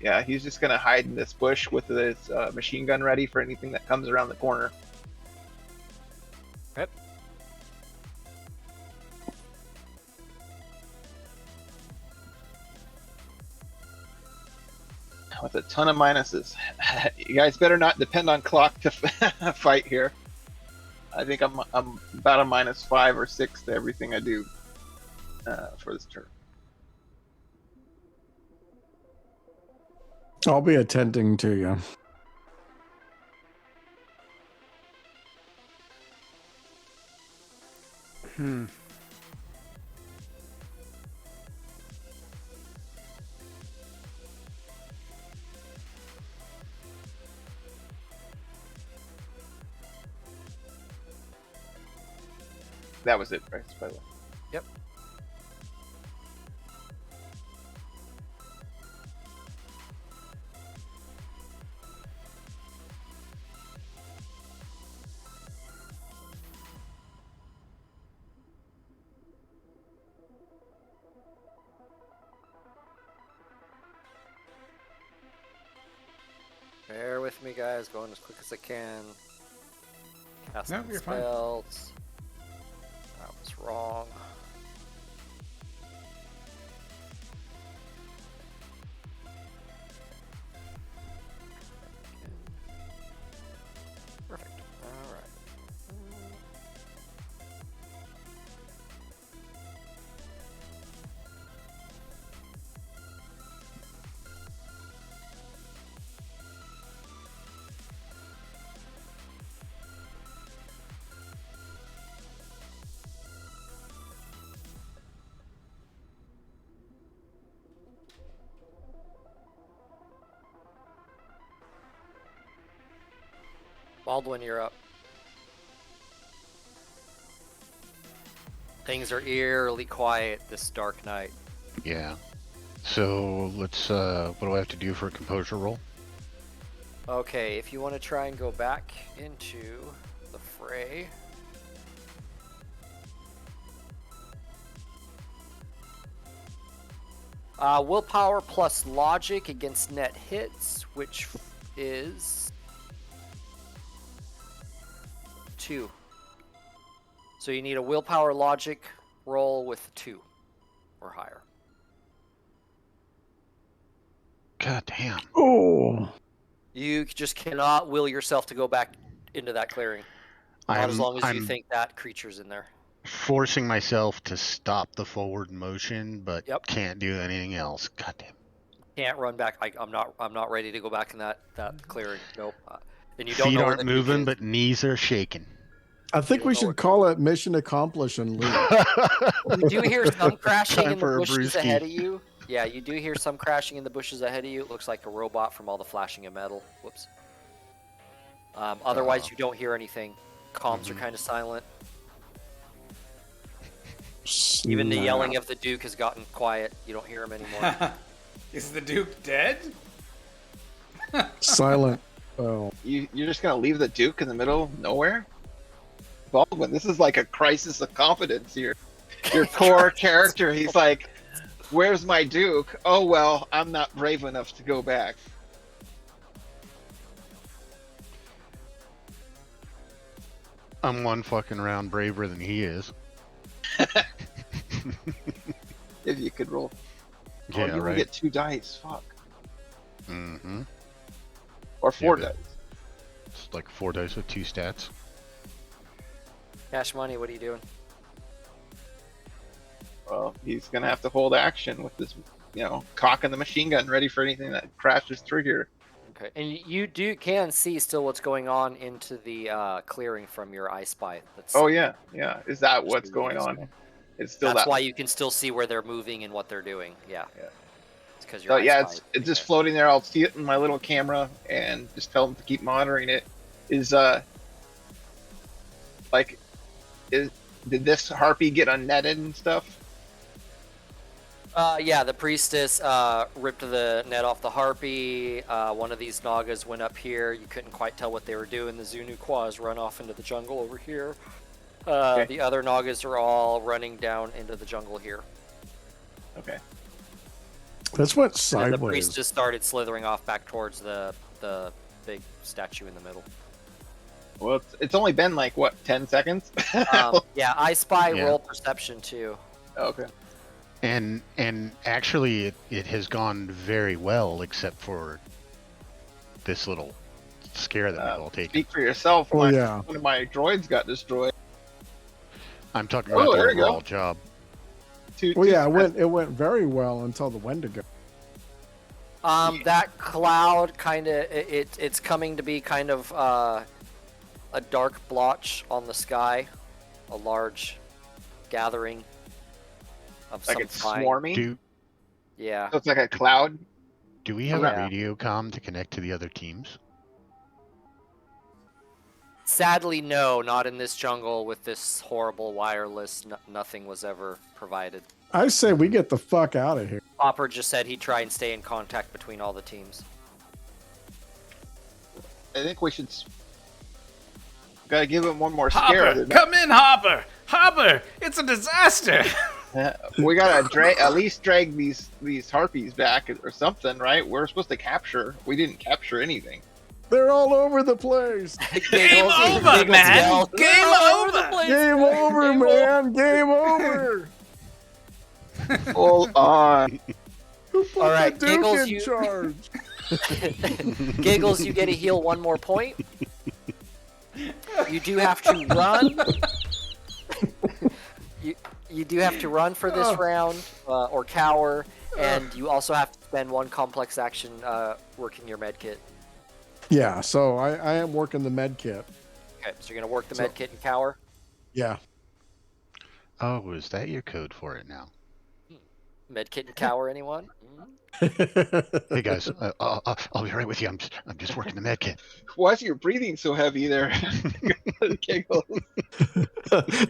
Yeah, he's just gonna hide in this bush with his machine gun ready for anything that comes around the corner. Yep. With a ton of minuses. You guys better not depend on clock to fight here. I think I'm about a -5 or 6 to everything I do for this turn. I'll be attending to you. That was it, Bryce, by the way. Yep. Bear with me, guys. Going as quick as I can. Casting No, you're fine. spells. That was wrong. Perfect. All right. Baldwin, you're up. Things are eerily quiet this dark night. Yeah. So let's. What do I have to do for a composure roll? Okay, if you want to try and go back into the fray. Willpower plus logic against net hits, which is 2. So you need a willpower logic roll with 2 or higher. God damn. Oh, You just cannot will yourself to go back into that clearing. Not as long as you think that creature's in there. Forcing myself to stop the forward motion, but Yep. can't do anything else. God damn. Can't run back. I'm not ready to go back in that clearing. Nope. And you don't Feet know where aren't the moving, is. but knees are shaking. I think don't we know should what- call it mission accomplished and leave. You do hear some crashing Time in the for a bushes brewski. ahead of you. Yeah, you do hear some crashing in the bushes ahead of you. It looks like a robot from all the flashing of metal. Whoops. Otherwise, you don't hear anything. Comms are kind of silent. Even the Snap. yelling of the Duke has gotten quiet. You don't hear him anymore. Is the Duke dead? Silent. Oh, You're just gonna leave the Duke in the middle of nowhere? Baldwin, this is like a crisis of confidence here. Your core character, he's like, where's my Duke? Oh well, I'm not brave enough to go back. I'm one fucking round braver than he is. If you could roll. Yeah, you will right. get 2 dice. Fuck. Mm-hmm. Or 4 Yeah, dice. It's like 4 dice with 2 stats. Cash Money, what are you doing? Well, he's gonna have to hold action with this, cocking the machine gun ready for anything that crashes through here. Okay, and you can see still what's going on into the clearing from your I Spy. Oh yeah. Is that what's going on? It's still That's that. why you can still see where they're moving and what they're doing. Yeah. Yeah. It's because So you're. yeah, it's just floating there. I'll see it in my little camera and just tell them to keep monitoring it. Did this harpy get unnetted and stuff? Yeah, the priestess ripped the net off the harpy. One of these Nagas went up here. You couldn't quite tell what they were doing. The Zunu Quas run off into the jungle over here. Okay. The other Nagas are all running down into the jungle here. Okay. that's what And the sideways. priestess started slithering off back towards the big statue in the middle. Well, it's only been like what, 10 seconds? Yeah, I Spy Yeah. roll perception too. Okay. And actually, it has gone very well, except for this little scare that we've all taken. Speak for yourself. Oh, yeah. One of my droids got destroyed. I'm talking Oh, about there the you go. overall job. Well, yeah, it went very well until the Wendigo. That cloud kind of it's coming to be kind of a dark blotch on the sky, a large gathering of Like some it's kind. swarmy. Yeah. So it's like a cloud. Do we have Yeah. a radio comm to connect to the other teams? Sadly, no, not in this jungle with this horrible wireless. Nothing was ever provided. I say we get the fuck out of here. Hopper just said he'd try and stay in contact between all the teams. I think we should. Gotta give him one more scare. Hopper, come in, Hopper! Hopper, it's a disaster! We gotta at least drag these harpies back or something, right? We're supposed to capture. We didn't capture anything. They're all over the place. Game over, man! Game over! Game over, man. Game over. Hold on. Who put All right, the Duke Giggles, in you- charge? Giggles, you get to heal one more point. You do have to run. You do have to run for this round, or cower, and you also have to spend one complex action working your med kit. Yeah, so I am working the med kit. Okay, so you're gonna work the med kit and cower. Yeah. Oh, is that your code for it now? Med kit and cower, anyone? Hey guys, I'll be right with you. I'm just working the med kit. Why is your breathing so heavy there? Giggles.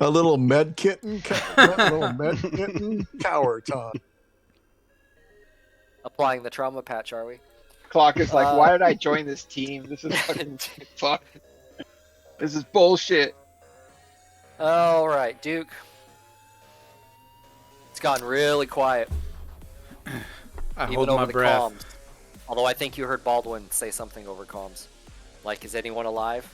A little med kitten, cower time. Applying the trauma patch, are we? Clock is like, why did I join this team? This is fucking fuck. This is bullshit. All right, Duke. It's gotten really quiet, I even hold over my the breath. comms. Although I think you heard Baldwin say something over comms. Like, is anyone alive?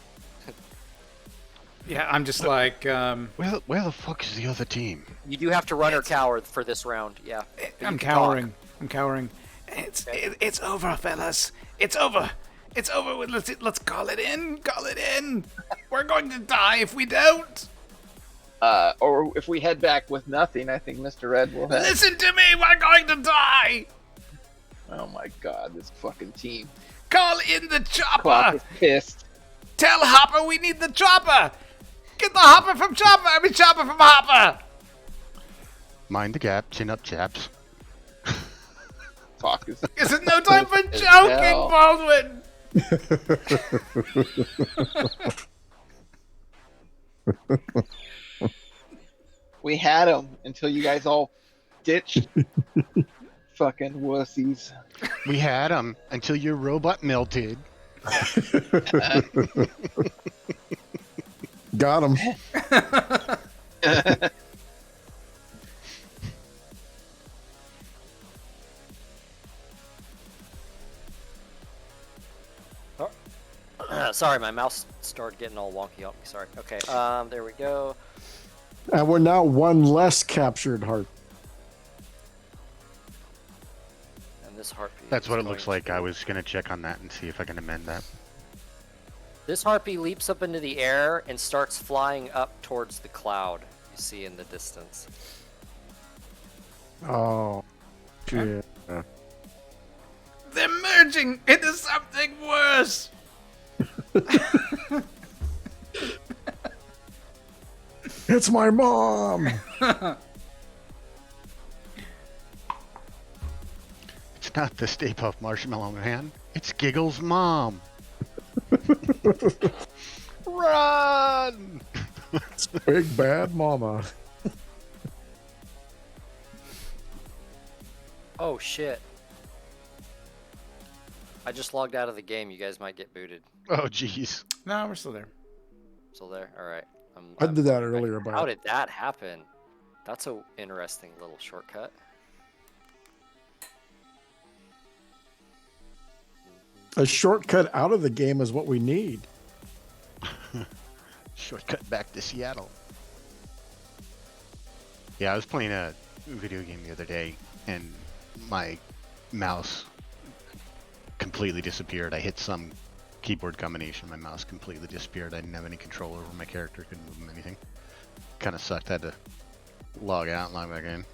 Yeah, I'm just like, Where the fuck is the other team? You do have to run or cower for this round, yeah. But you I'm can talk. cowering. I'm cowering. It's over, fellas. It's over. It's over. Let's call it in. Call it in. We're going to die if we don't. Or if we head back with nothing, I think Mr. Red will have. Listen to me. We're going to die. Oh my god, this fucking team. Call in the Clock chopper. is pissed. Tell Hopper we need the chopper. Get the hopper from chopper. I mean chopper from hopper. Mind the gap, chin up, chaps. Clock is. Is it no time for As joking, hell. Baldwin? We had him until you guys all ditched. Fucking wussies. We had him until your robot melted. Got him. Sorry, my mouse started getting all wonky on me. Sorry. Okay, there we go. And we're now one less captured heart. And this harpy. That's is what it going looks like. to- I was gonna check on that and see if I can amend that. This harpy leaps up into the air and starts flying up towards the cloud you see in the distance. Oh, shit. They're merging into something worse. It's my mom. It's not the Stay Puft Marshmallow Man. It's Giggle's mom. Run! It's Big Bad Mama. Oh shit. I just logged out of the game. You guys might get booted. Oh, jeez. No, we're still there. Still there? Alright. I did that earlier, How but did that happen? That's a interesting little shortcut. a shortcut out of the game is what we need. Shortcut back to Seattle. Yeah, I was playing a video game the other day, and my mouse completely disappeared. I hit some keyboard combination, my mouse completely disappeared. I didn't have any control over my character, couldn't move him anything. Kind of sucked. Had to log out and log back in.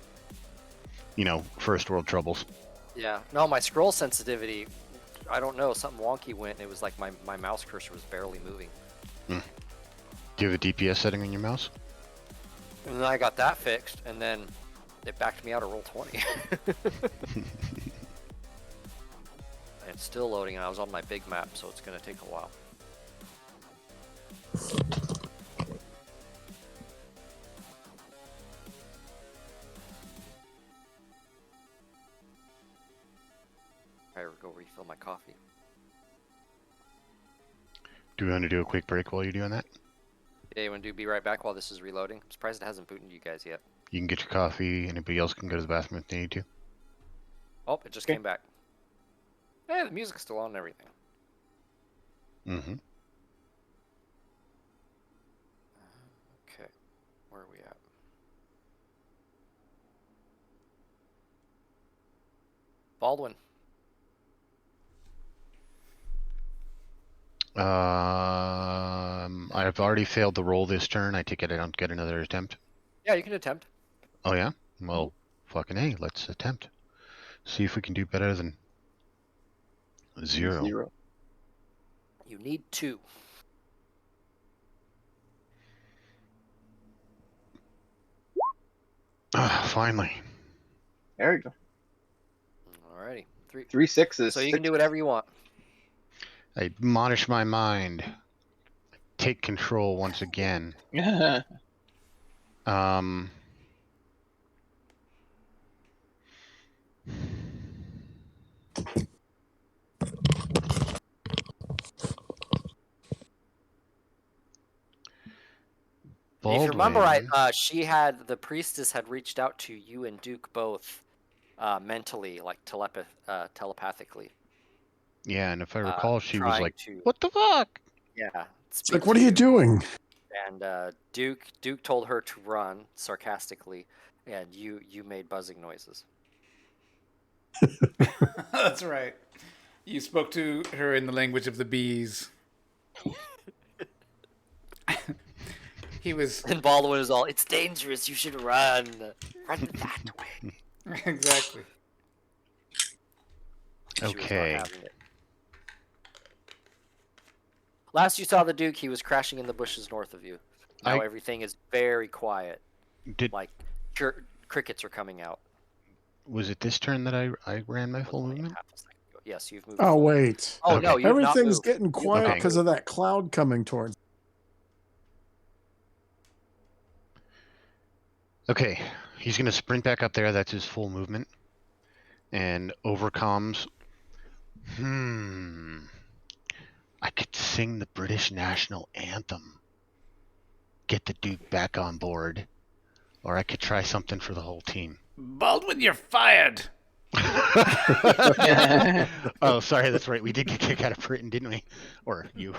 You know, first world troubles. Yeah. No, my scroll sensitivity, I don't know, something wonky went. It was like my mouse cursor was barely moving. Do you have a DPS setting on your mouse? And then I got that fixed, and then it backed me out of Roll20. And it's still loading, and I was on my big map, so it's going to take a while. I go refill my coffee. Do we want to do a quick break while you're doing that? Yeah, you want to be right back while this is reloading? I'm surprised it hasn't booted you guys yet. You can get your coffee. Anybody else can go to the bathroom if they need to. Oh, it just came back. Yeah, the music's still on and everything. Mm-hmm. Okay, where are we at? Baldwin. I've already failed the roll this turn. I take it I don't get another attempt. Yeah, you can attempt. Oh yeah? Well, fucking A, let's attempt. See if we can do better than zero. You need 2. Finally. There you go. Alrighty. 3 sixes. So you can do whatever you want. I admonish my mind. Take control once again. If you remember Baldwin. right, the priestess had reached out to you and Duke both mentally, like telepathically. Yeah, and if I recall, she was trying like, to- "What the fuck?" Yeah. It's like, what are you doing? And Duke told her to run sarcastically, and you made buzzing noises. That's right. You spoke to her in the language of the bees. He was And Baldwin is all, "It's dangerous. You should run. Run that way." exactly. She was not Okay. having it. Last you saw the Duke, he was crashing in the bushes north of you. Now everything is very quiet. Did Like crickets are coming out. was it this turn that I ran my full Like movement? half a second ago. Yes, you've moved. Oh, forward. wait. Oh Okay. no, you've not Everything's moved. getting quiet Okay. because of that cloud coming towards. Okay, he's gonna sprint back up there. That's his full movement, and overcomes. I could sing the British national anthem, get the Duke back on board, or I could try something for the whole team. Baldwin, you're fired. Oh, sorry, that's right. We did get kicked out of Britain, didn't we? Or you.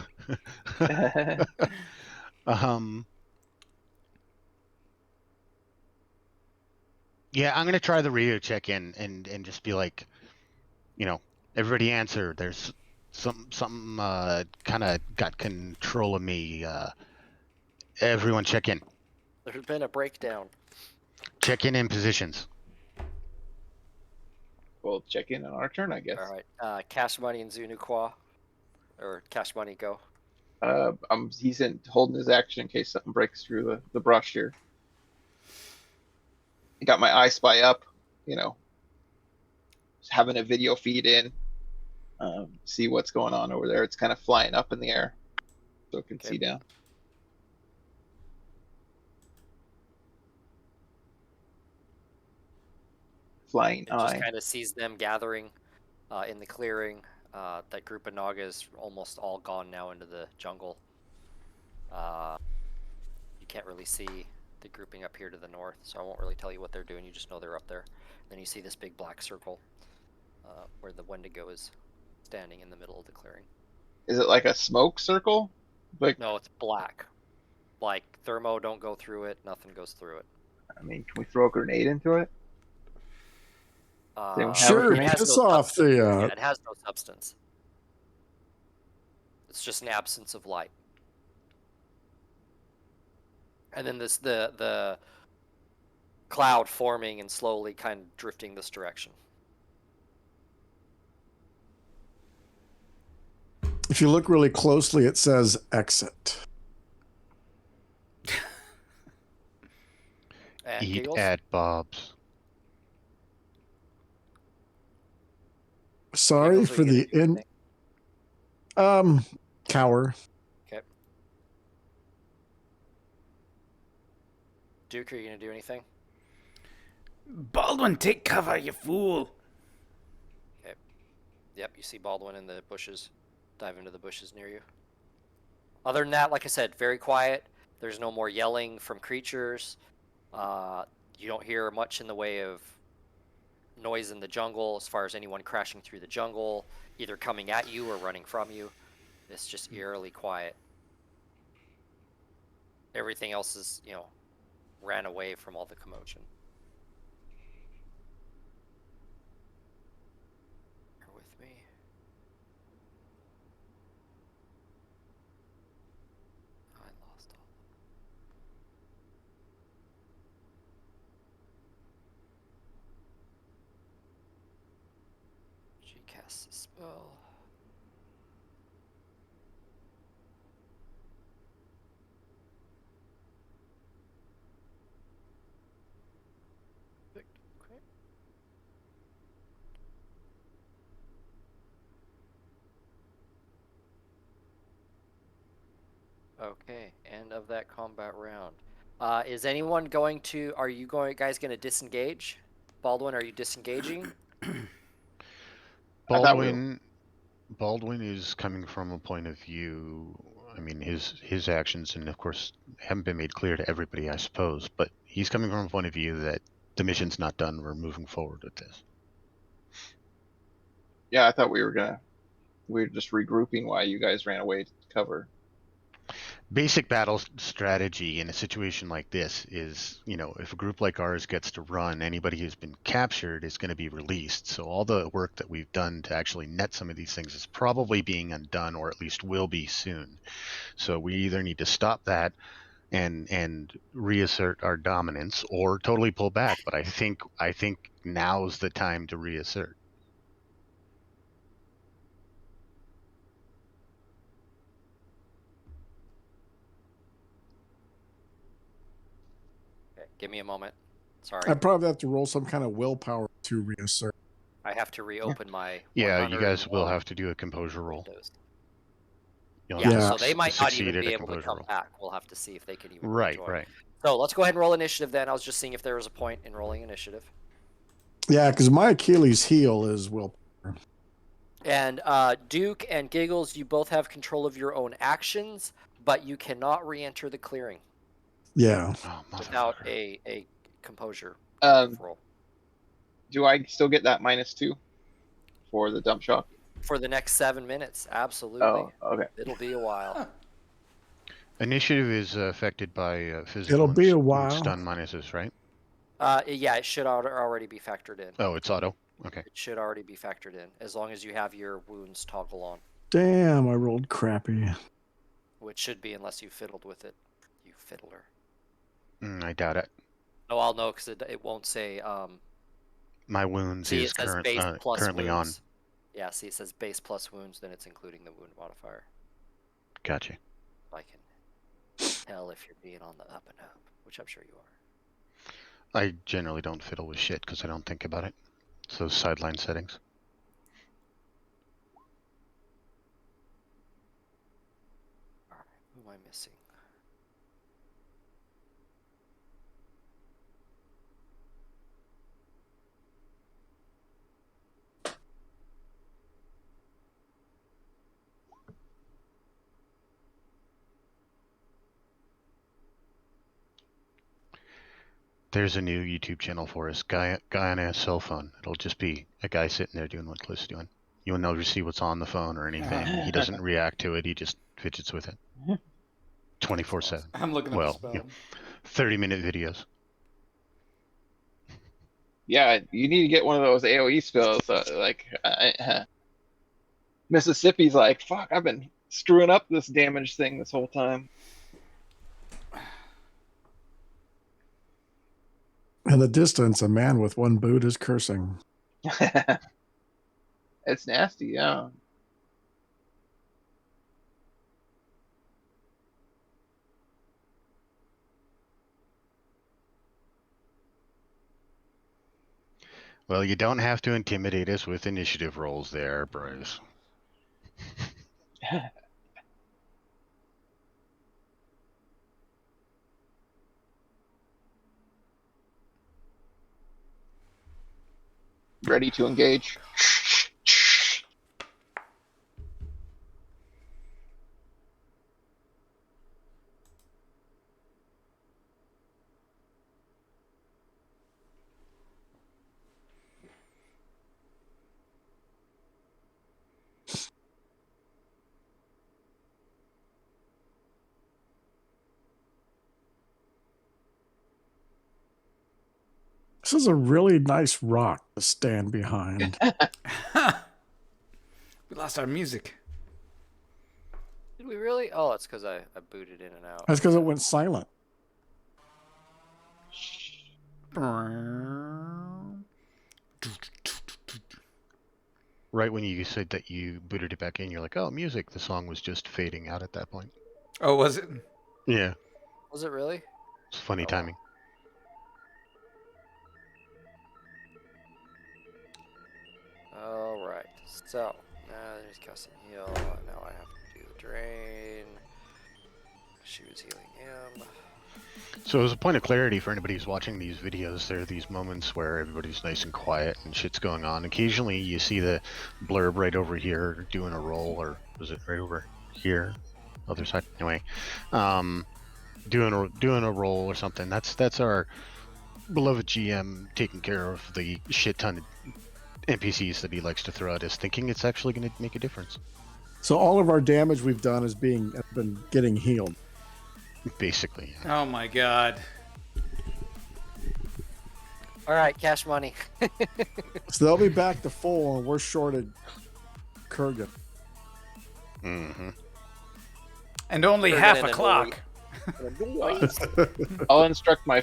Yeah, I'm gonna try the radio check-in and just be like, everybody answer. There's something kind of got control of me. Everyone check in. There's been a breakdown. Check in positions. We'll check in on our turn, I guess. All right. Cash Money and Zunukwa. Or Cash Money, go. He's holding his action in case something breaks through the brush here. I got my I Spy up, just having a video feed in, see what's going on over there. It's kind of flying up in the air, so it can see down. Flying It eye. just kind of sees them gathering in the clearing. That group of Naga is almost all gone now into the jungle. You can't really see the grouping up here to the north, so I won't really tell you what they're doing. You just know they're up there. Then you see this big black circle where the Wendigo is standing in the middle of the clearing. Is it like a smoke circle? Like, no, it's black. Like thermo don't go through it. Nothing goes through it. I mean, can we throw a grenade into it? Sure, piss off the. Yeah, it has no substance. It's just an absence of light. And then the cloud forming and slowly kind of drifting this direction. If you look really closely, it says exit. Eat Giggles? at Bob's. Sorry Giggles, for the cower. Okay. Duke, are you gonna do anything? Baldwin, take cover, you fool. Okay. Yep, you see Baldwin in the bushes. Dive into the bushes near you. Other than that, like I said, very quiet. There's no more yelling from creatures. You don't hear much in the way of noise in the jungle as far as anyone crashing through the jungle, either coming at you or running from you. It's just eerily quiet. Everything else is, ran away from all the commotion. Bear with me. I lost all. She casts a spell. Okay, end of that combat round. Is anyone going to? Are you guys going to disengage? Baldwin, are you disengaging? Baldwin is coming from a point of view. I mean, his actions, and of course, haven't been made clear to everybody, I suppose. But he's coming from a point of view that the mission's not done. We're moving forward with this. Yeah, I thought we were just regrouping while you guys ran away to cover. Basic battle strategy in a situation like this is, if a group like ours gets to run, anybody who's been captured is going to be released. So all the work that we've done to actually net some of these things is probably being undone, or at least will be soon. So we either need to stop that and reassert our dominance, or totally pull back. But I think now's the time to reassert. Okay, give me a moment. Sorry. I probably have to roll some kind of willpower to reassert. I have to reopen my. Yeah, you guys will have to do a composure roll. Windows. You'll Yeah, have to so they might not succeed even at be a able to composure come roll. back. We'll have to see if they can even Right, rejoin. right. So let's go ahead and roll initiative then. I was just seeing if there was a point in rolling initiative. Yeah, because my Achilles heel is willpower. And Duke and Giggles, you both have control of your own actions, but you cannot re-enter the clearing Yeah. Oh, without motherfucker. a composure Um, roll. do I still get that -2 for the dump shock? For the next 7 minutes, absolutely. Oh, okay. It'll be a while. Initiative is affected by physical It'll be a and while. stun minuses, right? Yeah, it should already be factored in. Oh, it's auto. Okay. It should already be factored in, as long as you have your wounds toggle on, Damn, I rolled crappy. which should be unless you fiddled with it, you fiddler. I doubt it. Oh, I'll know because it won't say. My wounds See, is it says base plus currently wounds. on. Yeah, see, it says base plus wounds, then it's including the wound modifier. Gotcha. I can tell if you're being on the up and up, which I'm sure you are. I generally don't fiddle with shit because I don't think about it. It's those sideline settings. All right, who am I missing? There's a new YouTube channel for us. Guy on a cell phone. It'll just be a guy sitting there doing what Cliff's doing. You will never see what's on the phone or anything. He doesn't react to it. He just fidgets with it. 24/7. I'm looking at Well, the spell. yeah. 30-minute videos. Yeah, you need to get one of those AOE spells. Mississippi's like, fuck, I've been screwing up this damage thing this whole time. In the distance, a man with one boot is cursing. It's nasty, yeah. Well, you don't have to intimidate us with initiative rolls there, Bryce. Ready to engage. This is a really nice rock to stand behind. We lost our music. Did we really? Oh, it's because I booted in and out. That's because it went silent. Right when you said that you booted it back in, you're like, oh, music. The song was just fading out at that point. Oh, was it? Yeah. Was it really? It's funny Oh, timing. All right. So now there's Gus and heal. Now I have to do the drain. She was healing him. So as a point of clarity for anybody who's watching these videos, there are these moments where everybody's nice and quiet and shit's going on. Occasionally you see the blurb right over here doing a roll, or was it right over here? Other side. Anyway. Doing a roll or something. That's our beloved GM taking care of the shit ton of NPCs that he likes to throw at us, thinking it's actually going to make a difference. So all of our damage we've done has been getting healed. Basically. Oh my god. All right, cash money. So they'll be back to full, and we're shorted Kurgan. Mm-hmm. And only We're half getting a an clock. I'll instruct my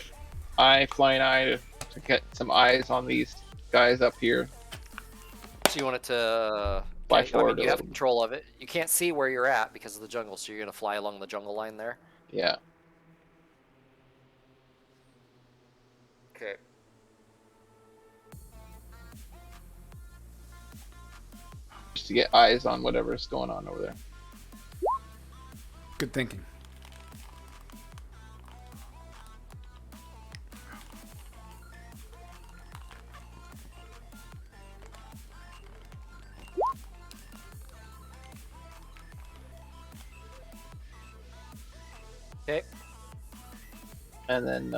flying eye to get some eyes on these guys up here. So you want it to Fly okay, forward you a have little. control of it. You can't see where you're at because of the jungle, so you're gonna fly along the jungle line there. Yeah. Okay. Just to get eyes on whatever's going on over there. Good thinking. Okay. And then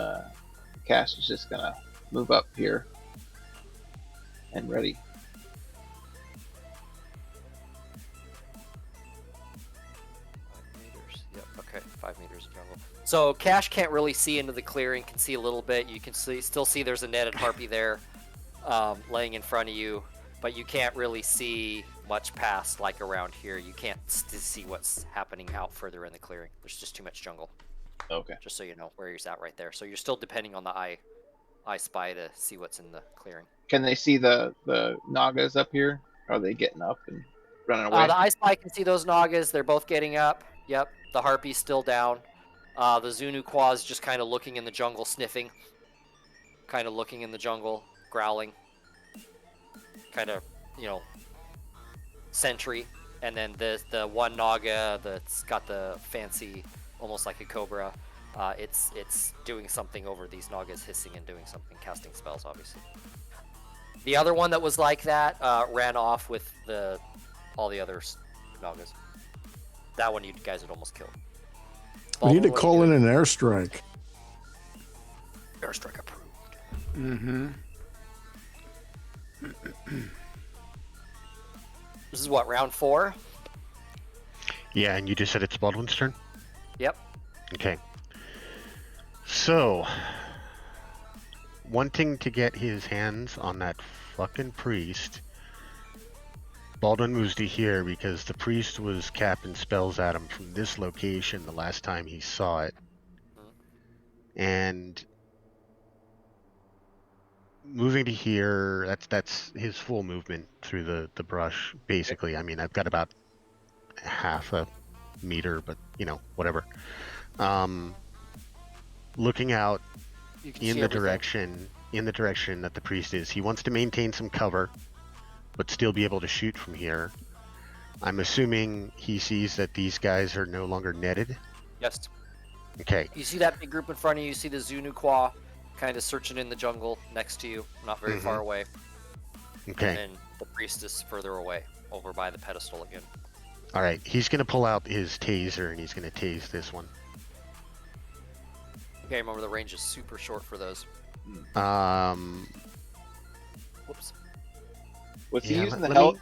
Cass is just gonna move up here and ready. 5 meters. Yep. Okay. 5 meters of jungle. So Cash can't really see into the clearing. Can see a little bit. You can still see there's a netted harpy there, laying in front of you, but you can't really see much past like around here. You can't see what's happening out further in the clearing. There's just too much jungle. Okay. Just so you know where he's at right there. So you're still depending on the eye spy to see what's in the clearing. Can they see the Nagas up here? Are they getting up and running away? The eye spy can see those Nagas. They're both getting up. Yep. The harpy's still down. The Zunu Qua's just kind of looking in the jungle, sniffing. Kind of looking in the jungle, growling. Kind of, sentry. And then the one Naga that's got the fancy, almost like a cobra, it's doing something over these Nagas, hissing and doing something, casting spells, obviously. The other one that was like that ran off with all the other Nagas. That one you guys would almost kill. We need to call in an airstrike. Airstrike approved. Mm-hmm. This is what, round 4? Yeah, and you just said it's Baldwin's turn? Yep. Okay. So, wanting to get his hands on that fucking priest, Baldwin moves to here because the priest was capping spells at him from this location the last time he saw it. And moving to here, that's his full movement through the brush, basically. I mean, I've got about half a meter, but, whatever. Looking out in the direction that the priest is. He wants to maintain some cover, but still be able to shoot from here. I'm assuming he sees that these guys are no longer netted. Yes. Okay. You see that big group in front of you. You see the Zunu Qua kind of searching in the jungle next to you, not very far away. Okay. And the priest is further away, over by the pedestal again. All right. He's going to pull out his taser and he's going to tase this one. Okay, remember the range is super short for those. Whoops. Was he using the let help? me-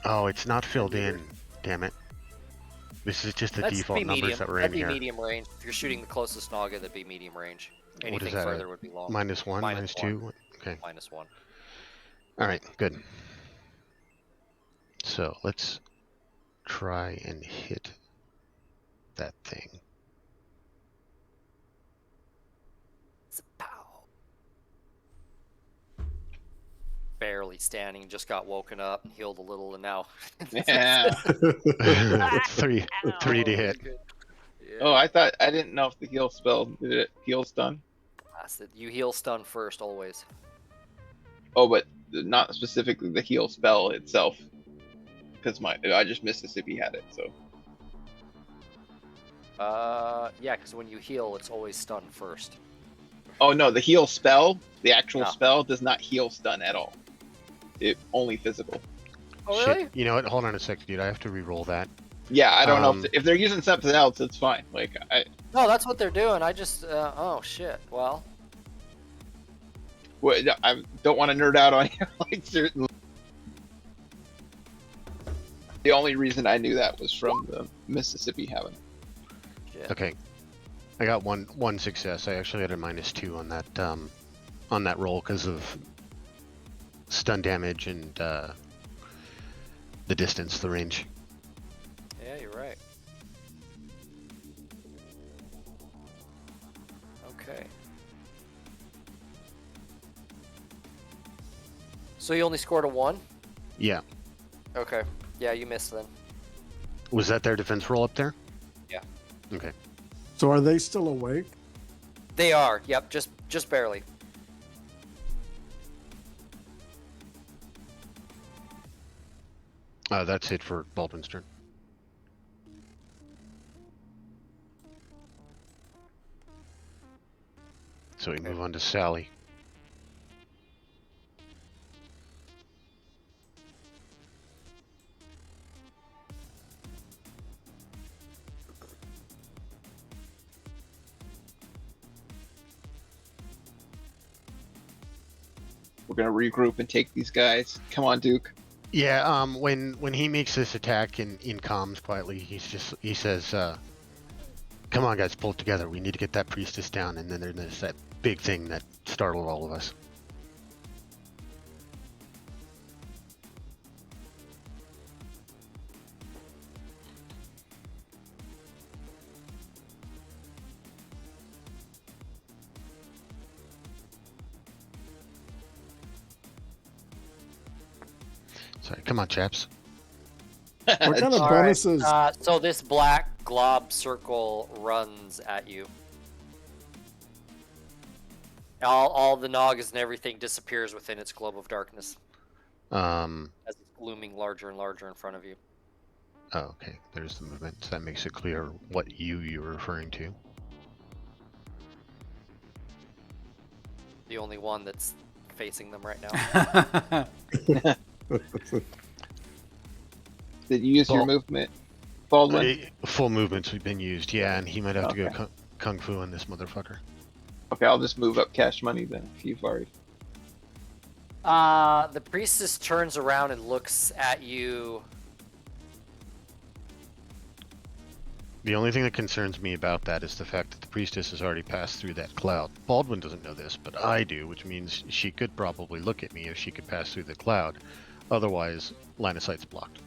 Oh, it's not filled in. Damn it. This is just the That's default be numbers medium. that were in That'd be here. medium range. If you're shooting the closest Naga, that'd be medium range. What Anything is that, further would be long. -1, Minus -2? Okay. -1. All right, good. So let's try and hit that thing. Pow. Barely standing, just got woken up, healed a little, and now. Yeah. three to hit. Yeah. Oh, I didn't know if the heal spell did it heal stun. You heal stun first, always. Oh, but not specifically the heal spell itself, because I just missed this if he had it. So. Yeah, because when you heal, it's always stun first. Oh no, the heal spell, the actual No. spell, does not heal stun at all. It only physical. Oh, really? Shit. You know what? Hold on a second, dude. I have to re-roll that. Yeah, I don't know if they're using something else. It's fine. Like No, that's what they're doing. I just, oh shit. Well, I don't want to nerd out on you. Like certainly. The only reason I knew that was from the Mississippi having. shit. Okay. I got one success. I actually had a -2 on that roll because of stun damage and the distance, the range. Yeah, you're right. Okay. So you only scored a 1? Yeah. Okay. Yeah, you missed then. Was that their defense roll up there? Yeah. Okay. So are they still awake? They are. Yep, just barely. That's it for Baldwin's turn. So we move on to Sally. We're gonna regroup and take these guys. Come on, Duke. Yeah, when he makes this attack in comms quietly, he says, "Come on, guys, pull it together. We need to get that priestess down." And then there's that big thing that startled all of us. Sorry, come on, chaps. What kind of All right, bonuses? so this black glob circle runs at you. All the noggins and everything disappears within its globe of darkness Oh, as it's looming larger and larger in front of you. okay. There's the movement. So that makes it clear what you're referring to. The only one that's facing them right now. Did you use your Well, movement, Baldwin? Full movement's been used, yeah, and he might have to go kung fu on this motherfucker. Okay, I'll just move up cash money then. If you've already. The priestess turns around and looks at you. The only thing that concerns me about that is the fact that the priestess has already passed through that cloud. Baldwin doesn't know this, but I do, which means she could probably look at me if she could pass through the cloud. Otherwise, line of sight's blocked.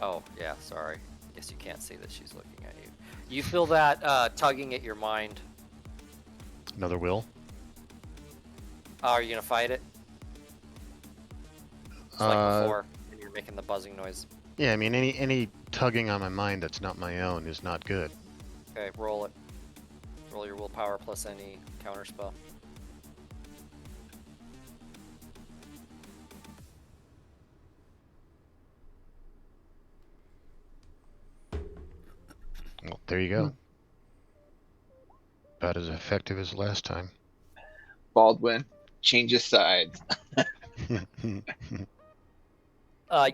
Oh, yeah, sorry. Guess you can't see that she's looking at you. You feel that tugging at your mind. Another will? Are you gonna fight it? It's like before, and you're making the buzzing noise. Yeah, I mean, any tugging on my mind that's not my own is not good. Okay, roll it. Roll your willpower plus any counter spell. Well, there you go. About as effective as last time. Baldwin changes sides.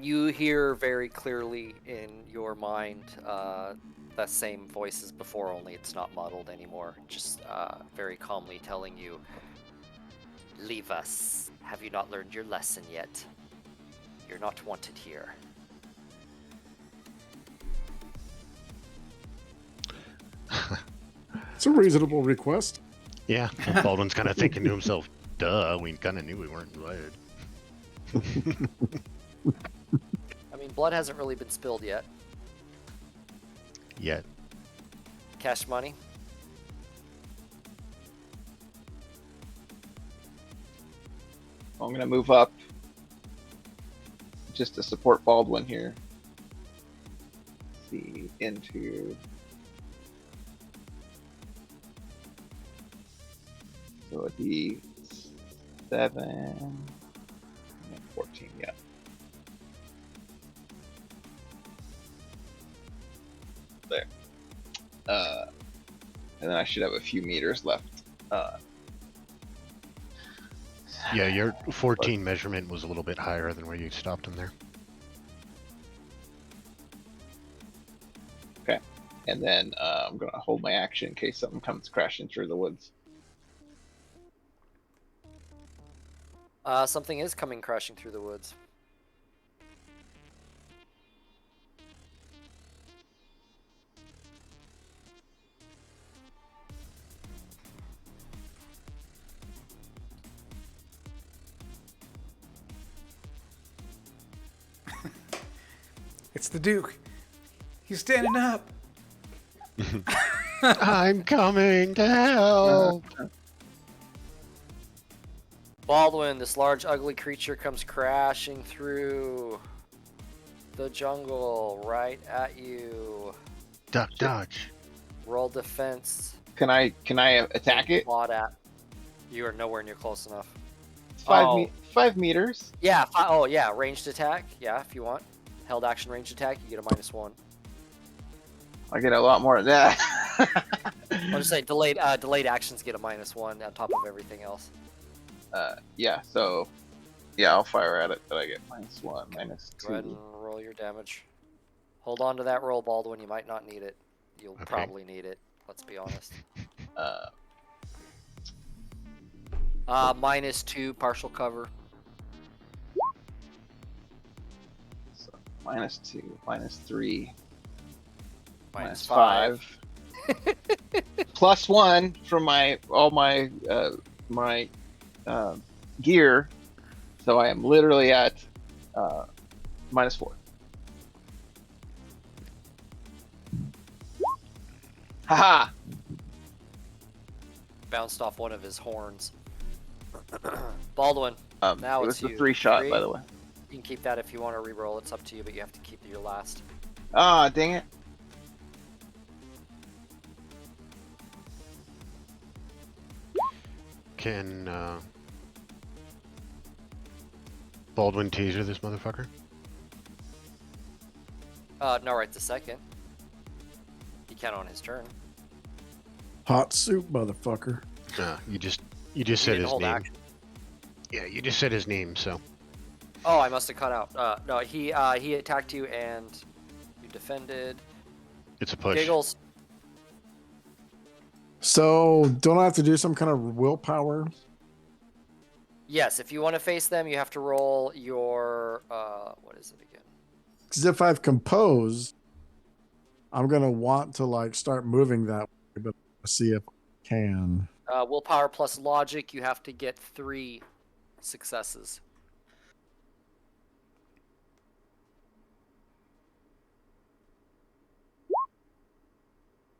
You hear very clearly in your mind that same voice as before, only it's not muddled anymore. Just very calmly telling you, "Leave us. Have you not learned your lesson yet? You're not wanted here." It's a reasonable request. Yeah, well, Baldwin's kind of thinking to himself, duh, we kind of knew we weren't invited. I mean, blood hasn't really been spilled yet. Yet. Cash money. I'm gonna move up just to support Baldwin here. Let's see, into. So it'd be 7 and 14, yeah. There. And then I should have a few meters left. Yeah, your 14 measurement was a little bit higher than where you stopped him there. Okay. And then I'm going to hold my action in case something comes crashing through the woods. Something is coming crashing through the woods. It's the Duke. He's standing up. I'm coming to help! Baldwin, this large, ugly creature comes crashing through the jungle right at you. Duck, dodge. Roll defense. Can I attack it? Plot at. You are nowhere near close enough. It's 5 Oh. meters. Yeah. Oh, yeah. Ranged attack. Yeah, if you want. Held action ranged attack. You get a -1. I get a lot more of that. I'll just say delayed actions get a -1 on top of everything else. Yeah. So, yeah, I'll fire at it, but I get -1, -2. Go ahead and roll your damage. Hold on to that roll, Baldwin. You might not need it. You'll Okay. probably need it. Let's be honest. Uh, -2 partial cover. so -2, -3, -5. +1 from all my gear, so I am literally at -4. Haha! Bounced off one of his horns. Baldwin, now It it's was the you. 3-shot, Three. by the way. You can keep that if you want to re-roll. It's up to you, but you have to keep your last. Ah, dang it. Can Baldwin taser this motherfucker? No, right this second. He can on his turn. Hot soup, mother-fucker. You just He said didn't his hold name. action. Yeah, you just said his name, so Oh, I must have cut out. No, he attacked you and you defended. it's a push. Giggles. So, don't I have to do some kind of willpower? Yes, if you want to face them, you have to roll your what is it again? Because if I've composed, I'm gonna want to like start moving that way, but see if I can. Willpower plus logic. You have to get 3 successes.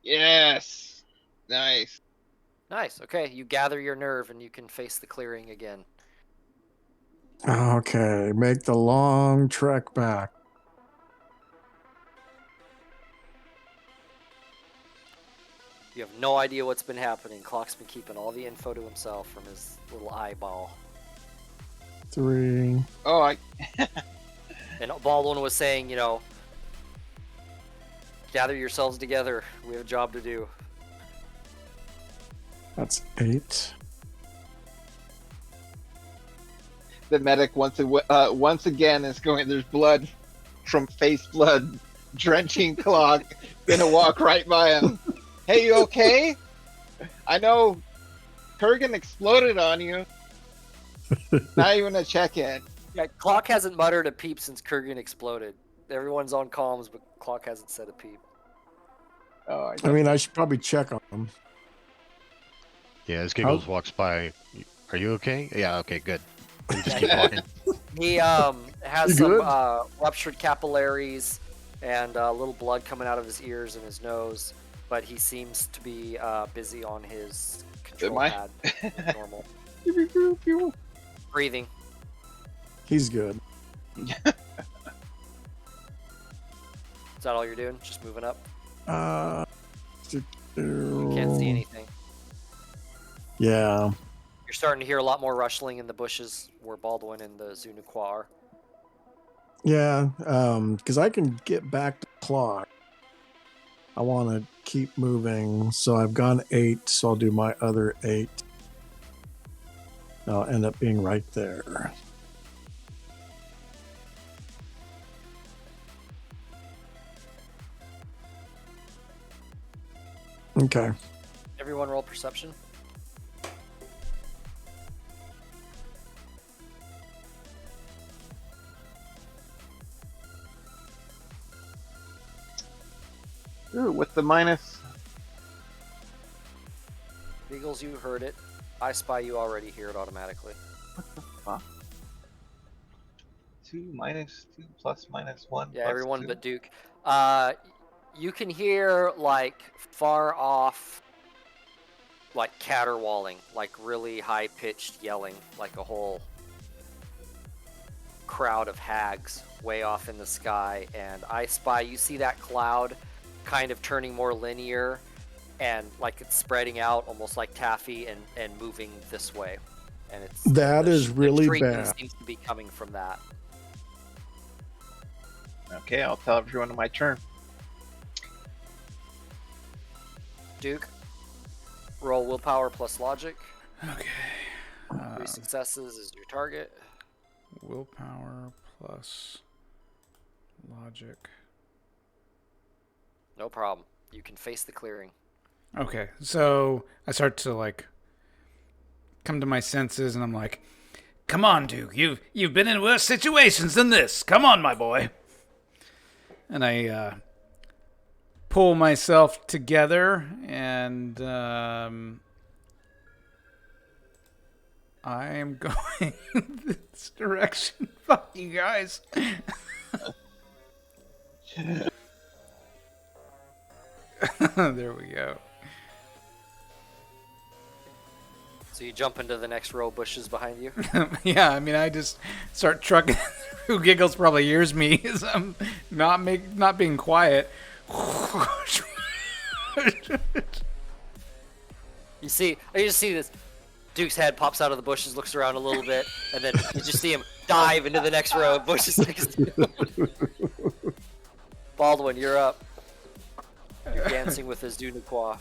Yes! Nice. Nice. Okay, you gather your nerve and you can face the clearing again. Okay, make the long trek back. You have no idea what's been happening. Clock's been keeping all the info to himself from his little eyeball. 3. Oh, And Baldwin was saying, you know, gather yourselves together. We have a job to do. That's 8. the medic once again is going. There's blood from face blood drenching Clock. Gonna walk right by him. Hey, you okay? I know Kurgan exploded on you. Not even a check-in. Yeah, Clock hasn't muttered a peep since Kurgan exploded. Everyone's on comms, but Clock hasn't said a peep. Oh, I mean, I should probably check on him. Yeah, as Giggles walks by, are you okay? Yeah, okay, good. And just keep walking. He has You some good? ruptured capillaries and a little blood coming out of his ears and his nose, but he seems to be busy on his control pad. Normal. Breathing. He's good. Is that all you're doing? Just moving up? You can't see anything. Yeah. You're starting to hear a lot more rustling in the bushes where Baldwin and the Zunukwa are. Yeah. Because I can get back to Clock. I want to keep moving. So I've gone 8, so I'll do my other 8. I'll end up being right there. Okay. Everyone roll perception. Ooh, with the minus. Beagles, you heard it. I Spy, you already hear it automatically. What the fuck? 2 minus 2 plus minus 1. Yeah, plus everyone 2. but Duke. You can hear, like, far off, like, caterwauling, like really high-pitched yelling, like a whole crowd of hags way off in the sky. And I Spy, you see that cloud kind of turning more linear and like it's spreading out almost like taffy and moving this way. And it's That is really shrieking bad. seems to be coming from that. Okay, I'll tell everyone on my turn. Duke, Roll willpower plus logic. Okay. 3 successes is your target. Willpower plus logic. No problem. You can face the clearing. Okay, so I start to like come to my senses, and I'm like, "Come on, Duke. You've been in worse situations than this. Come on, my boy." And I pull myself together, and I am going this direction. Fuck you guys. There we go. So you jump into the next row of bushes behind you. Yeah, I mean, I just start trucking through. Giggles probably hears me as I'm not being quiet. You just see this Duke's head pops out of the bushes, looks around a little bit, and then you just see him dive into the next row of bushes next to him. Baldwin, you're up. You're dancing with his Dunequa.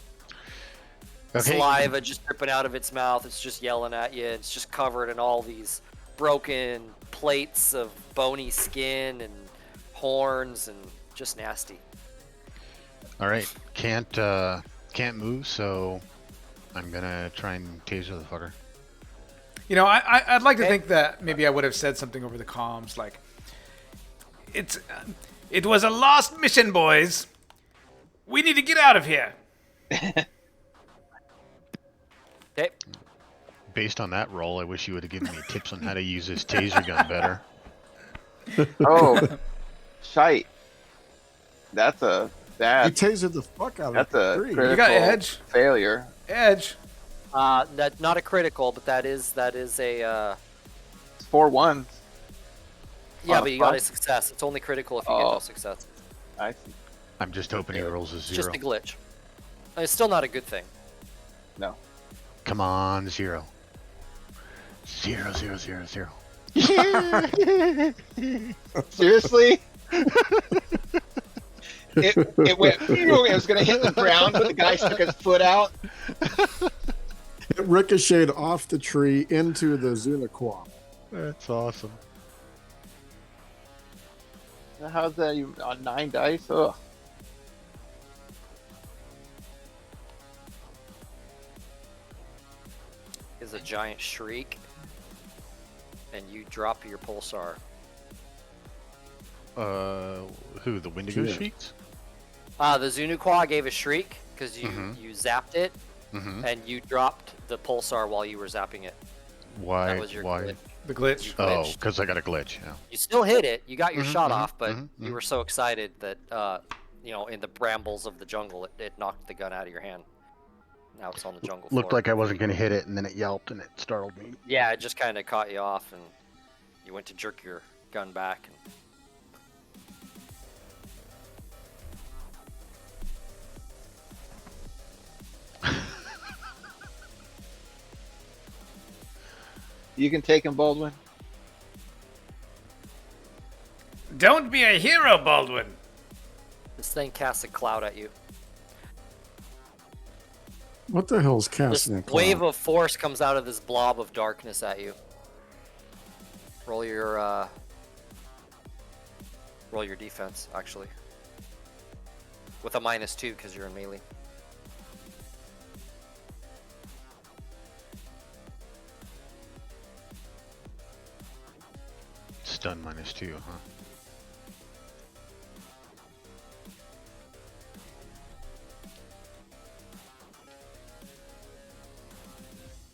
Okay. Saliva just dripping out of its mouth. It's just yelling at you. It's just covered in all these broken plates of bony skin and horns and just nasty. All right. Can't move, so I'm gonna try and taser the fucker. You know, I'd like to think that maybe I would have said something over the comms, like, it was a lost mission, boys. We need to get out of here. Okay. Based on that roll, I wish you would have given me tips on how to use this taser gun better. Oh, shite. That's a He bad. tasered the fuck out of That's a three. critical You got edge. failure. Edge. That's not a critical, but that is a. It's 4-1. Yeah, Oh, but you got a fuck. success. It's only critical if you get Oh. no success. I see. I'm just hoping he rolls a It's 0. just a glitch. It's still not a good thing. No. Come on, 0. 0, 0, 0, 0. Seriously? It went. It was gonna hit the ground, but the guy stuck his foot out. It ricocheted off the tree into the Zunaquam. That's awesome. How's that? You on 9 dice? Ugh. Is a giant shriek, and you drop your pulsar. Who? The Wendigo Yeah. Shrieks? The Zunuqua gave a shriek because you Mhm. you zapped it, Mm-hmm. and you dropped the pulsar while you were zapping it. Why? That was your Why? glitch. The glitch. You Oh, glitched. because I got a glitch. Yeah. You still hit it. You got your Mhm, shot mhm, off, but mhm, you mhm. were so excited that in the brambles of the jungle, it knocked the gun out of your hand. Now it's on the jungle floor. Looked like I wasn't gonna hit it, and then it yelped, and it startled me. Yeah, it just kind of caught you off, and you went to jerk your gun back. And... You can take him, Baldwin. Don't be a hero, Baldwin. This thing casts a cloud at you. What the hell's This casting a cloud? wave of force comes out of this blob of darkness at you. Roll your defense, actually. With a -2 because you're in melee. Stun -2, huh?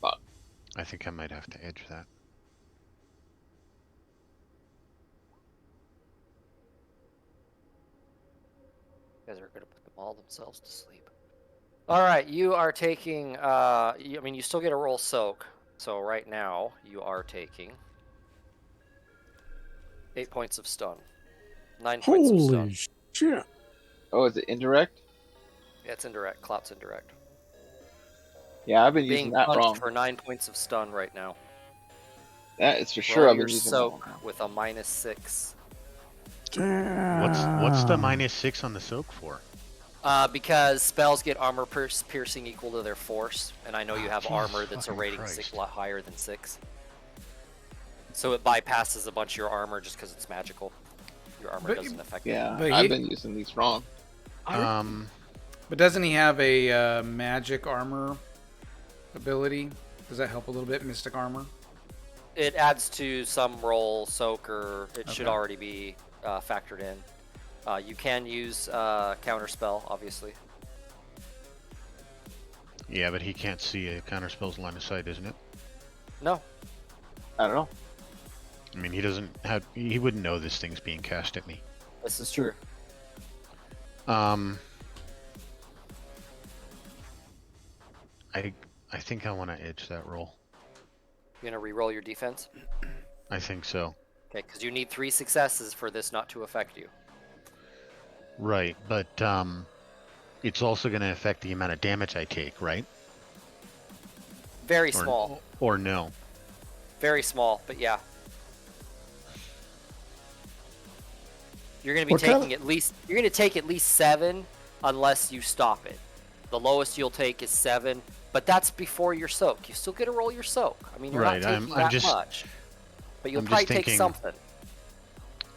Fuck. I think I might have to edge that. You guys are gonna put them all themselves to sleep. All right, you are taking. You still get a roll soak. So right now you are taking 8 points of stun. 9 points of stun. Holy shit. Oh, is it indirect? Yeah, it's indirect. Clout's indirect. Yeah, I've been Being using that punched wrong. for 9 points of stun right now. That is for sure. Roll I've your been using soak that wrong. with a -6. Damn. What's the -6 on the soak for? Because spells get armor piercing equal to their force, and I know you have Jesus armor that's a fucking rating Christ. a lot higher than 6. So it bypasses a bunch of your armor just because it's magical. Your armor But- doesn't affect it. Yeah, But I've he- been using these wrong. But doesn't he have a magic armor ability? Does that help a little bit? Mystic armor? It adds to some roll, soak, or it should Okay. already be factored in. You can use counterspell, obviously. Yeah, but he can't see a counterspell's line of sight, isn't it? No, I don't know. I mean, he doesn't have. He wouldn't know this thing's being cast at me. this is true. I think I want to edge that roll. You're gonna re-roll your defense. I think so. Okay, because you need 3 successes for this not to affect you. Right, but it's also going to affect the amount of damage I take, right? Very Or, small, Or no. very small, but yeah. You're gonna be What kind taking at least. You're gonna take at least 7, unless you stop it. The lowest you'll take is 7, but that's before your soak. You still get to roll your soak. I mean, you're Right, not taking I'm that just- much, but you'll I'm just probably take thinking- something.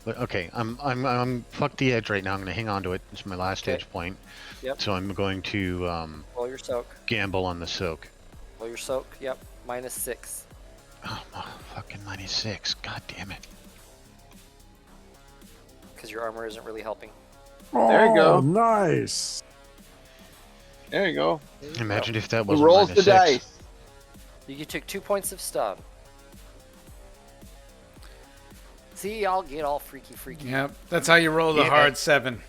But okay, I'm fuck the edge right now. I'm going to hang on to it. It's my last Okay. edge point. Yep. So I'm going to Roll your soak. gamble on the soak. Roll your soak. Yep. -6. Oh, fucking -6. God damn it. Because your armor isn't really helping. There you go. Oh, nice. There you go. Imagine if that Who wasn't rolls the -6. dice? You took 2 points of stun. See, I'll get all freaky. Yep. That's how you roll the Yeah. hard 7.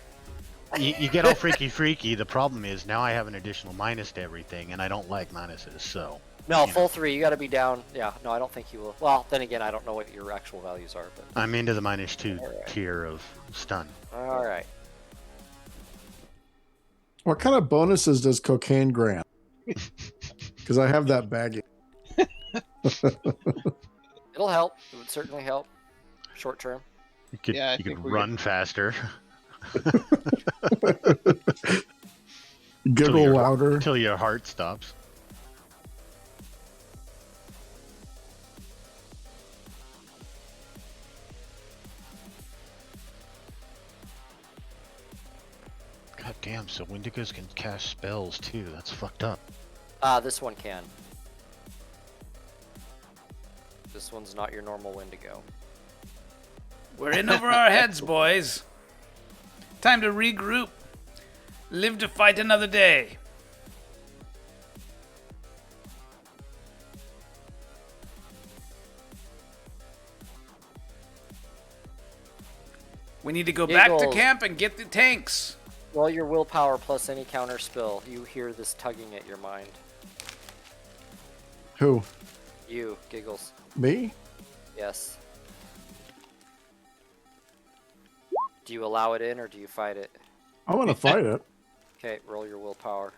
You get all freaky. The problem is now I have an additional minus to everything, and I don't like minuses, so. No, Yeah. full 3. You got to be down. Yeah. No, I don't think you will. Well, then again, I don't know what your actual values are, but I'm into the -2 Alright. tier of stun. all right. What kind of bonuses does cocaine grant? Because I have that baggie. It'll help. It would certainly help. Short term. You could, Yeah, I you think could we run faster Giggle your- louder. until your heart stops. God damn, so Wendigos can cast spells too. That's fucked up. This one can. This one's not your normal Wendigo. We're in over our heads, boys. Time to regroup. Live to fight another day. We need to go back to Giggles. camp and get the tanks. Roll your willpower plus any counter spell. You hear this tugging at your mind. Who? You, Giggles. Me? Yes. Do you allow it in or do you fight it? I'm gonna fight it. Okay, roll your willpower.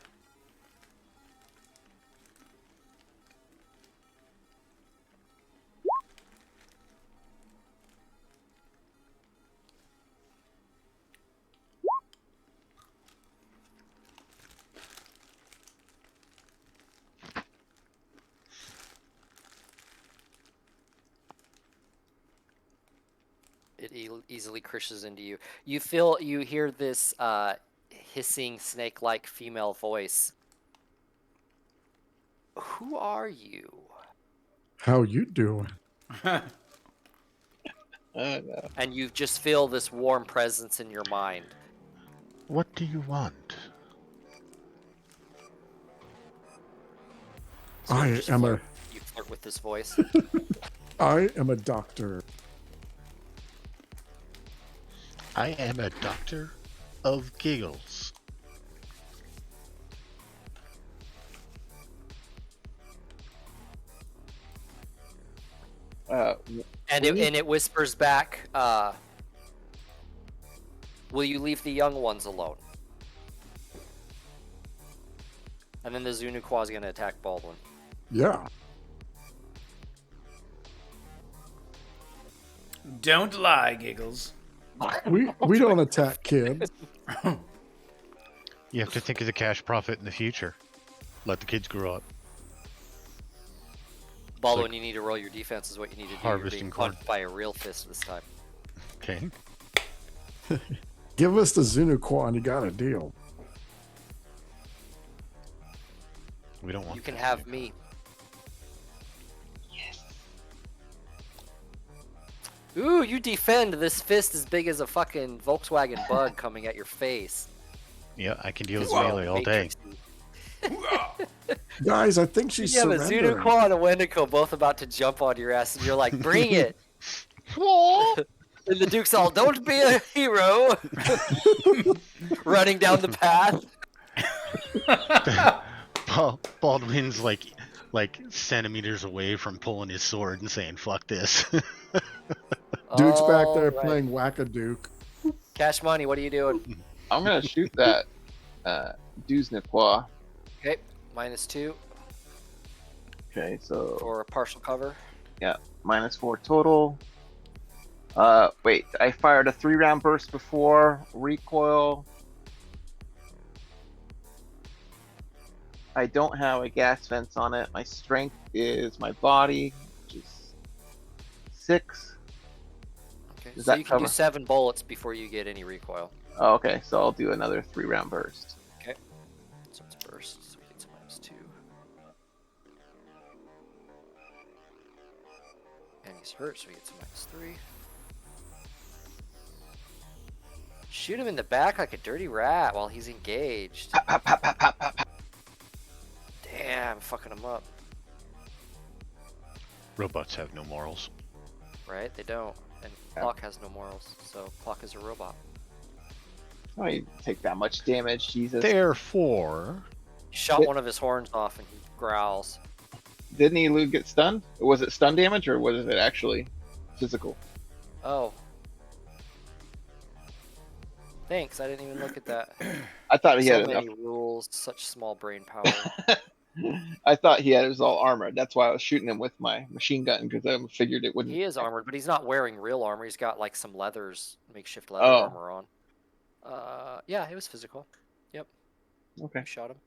It easily crushes into you. You hear this hissing snake-like female voice. Who are you? How you doing? No. And you just feel this warm presence in your mind. What do you want? So you I just am a You flirt with this voice. I am a doctor. I am a doctor of giggles. And it whispers back, will you leave the young ones alone? And then the Zunukwa is going to attack Baldwin. Yeah. Don't lie, Giggles. We don't attack kids. You have to think of the cash profit in the future. Let the kids grow up. Baldwin, like you need to roll your defense is what you need to do. harvesting You're being corn. punched by a real fist this time. Okay. Give us the Zunukwa and you got a deal. We don't want You can that. have me. Ooh, you defend this fist as big as a fucking Volkswagen Bug coming at your face. Yeah, I can deal with It's all melee all day. Matrix-y. Guys, I think she's You have a surrendering. Zunukwa and a Wendigo both about to jump on your ass, and you're like, bring it! And the Duke's all, don't be a hero! Running down the path. Baldwin's like centimeters away from pulling his sword and saying, fuck this. Duke's back there Alright. playing Whack-A-Duke. Cash Money, what are you doing? I'm gonna shoot that Duznikwa. Okay, -2 Okay, so for a partial cover. -4 total. Wait, I fired a 3-round burst before. Recoil. I don't have a gas fence on it. My strength is my body, which is 6. Okay, Does so that you can do cover? 7 bullets before you get any recoil. Oh, okay, so I'll do another 3-round burst. Okay, so it's burst, so we get to -2. And he's hurt, so we get to -3. Shoot him in the back like a dirty rat while he's engaged. Damn, fucking him up. Robots have no morals. Right? They don't. And Clock has no morals, so Clock is a robot. I didn't take that much damage, Jesus. Therefore, He shot one of his horns off and he growls. Didn't he get stunned? Was it stun damage or was it actually physical? Oh. Thanks, I didn't even look at that. I thought he So had many enough. rules, such small brain power. I thought he had his all armored. That's why I was shooting him with my machine gun because I figured it wouldn't. He is armored, but he's not wearing real armor. He's got like some makeshift leather Oh. armor on. Yeah, it was physical. Yep, Okay. I shot him.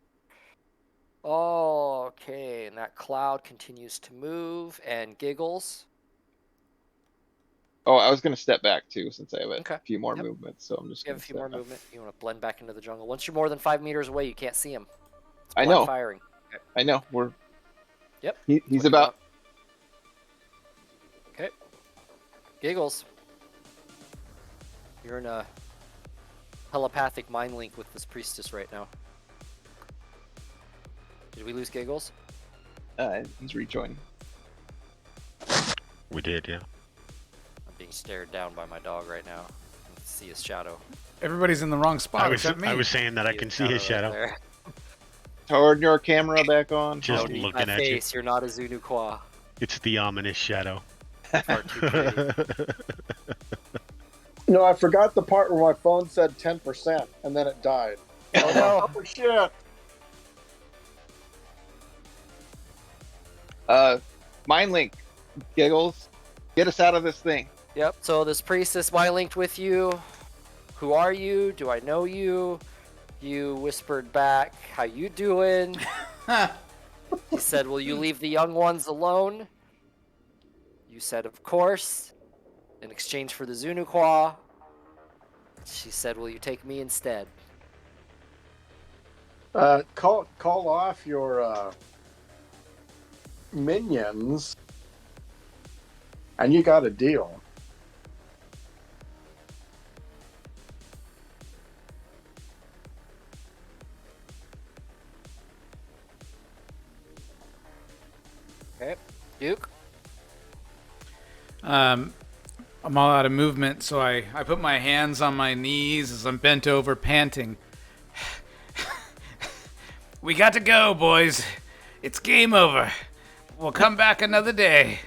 Okay, and that cloud continues to move and giggles. Oh, I was gonna step back too since I have a Okay. few more Yep. movements, so I'm just. You have Gonna a few more step back. movement. You want to blend back into the jungle. Once you're more than 5 meters away, you can't see him. It's I blind know. Firing. I know. We're. Yep. He's What you about. want. Okay. Giggles. You're in a telepathic mind link with this priestess right now. Did we lose Giggles? He's rejoining. we did, yeah. I'm being stared down by my dog right now. I can see his shadow. Everybody's in the wrong spot I was except me. saying that I can see his right shadow. there. Turn your camera back on. Just Don't eat looking my at you. face. You're not a Zunukwa. It's the ominous shadow. Far too pretty. No, I forgot the part where my phone said 10% and then it died. Oh no. Oh shit! Mind link, Giggles, get us out of this thing. Yep, so this priestess mind linked with you. Who are you? Do I know you? You whispered back, how you doing? He said, will you leave the young ones alone? You said, of course. In exchange for the Zunukwa. She said, will you take me instead? Call off your minions, and you got a deal. Okay, Duke? I'm all out of movement, so I put my hands on my knees as I'm bent over, panting. We got to go, boys. It's game over. We'll come back another day.